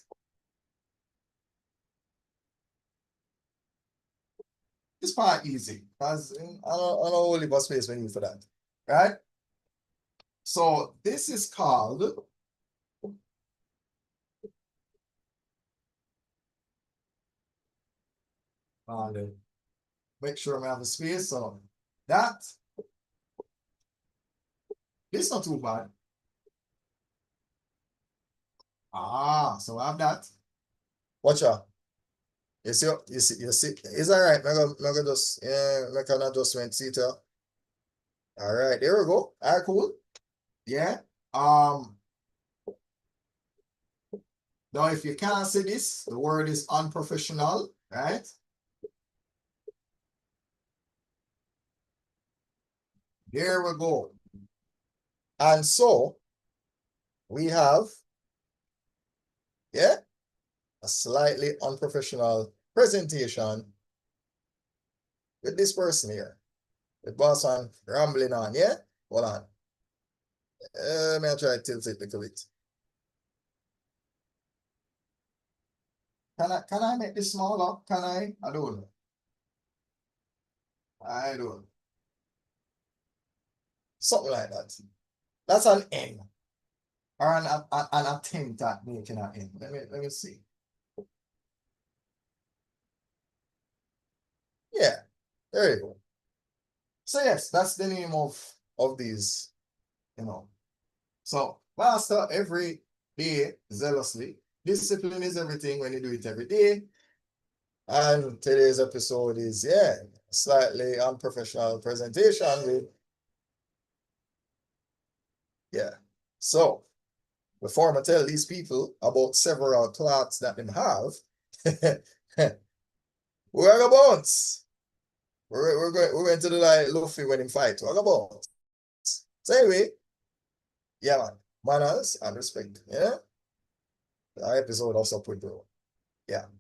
This part easy because I don't hold a space when you for that, right? So this is called, make sure we have a space. So that, this not too bad. Ah, so I have that. Watch out. You see, it's all right. I'm gonna just, make an adjustment, see it. All right, there we go. All right, cool. Yeah. Um, Now if you can't see this, the word is unprofessional, right? There we go. And so we have, yeah, a slightly unprofessional presentation with this person here. The Bossman Rambling On, yeah? Hold on. May I try to tilt it a little bit. Can I make this smaller? Can I? I don't know. I don't. Something like that. That's an N. Or an attempt at making an N. Let me see. Yeah, there you go. So yes, that's the name of these, you know. So master every A, zealously. Discipline is everything when you do it every day. And today's episode is, slightly unprofessional presentation with, So, before I tell these people about several plots that them have, we're gonna bounce. We're going to do like Luffy when him fight. We're gonna bounce. So anyway, man, manners and respect. Our episode also put bro.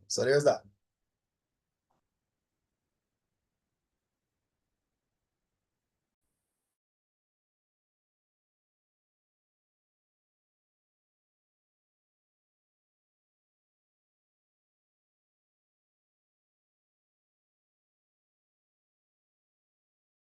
So there's that.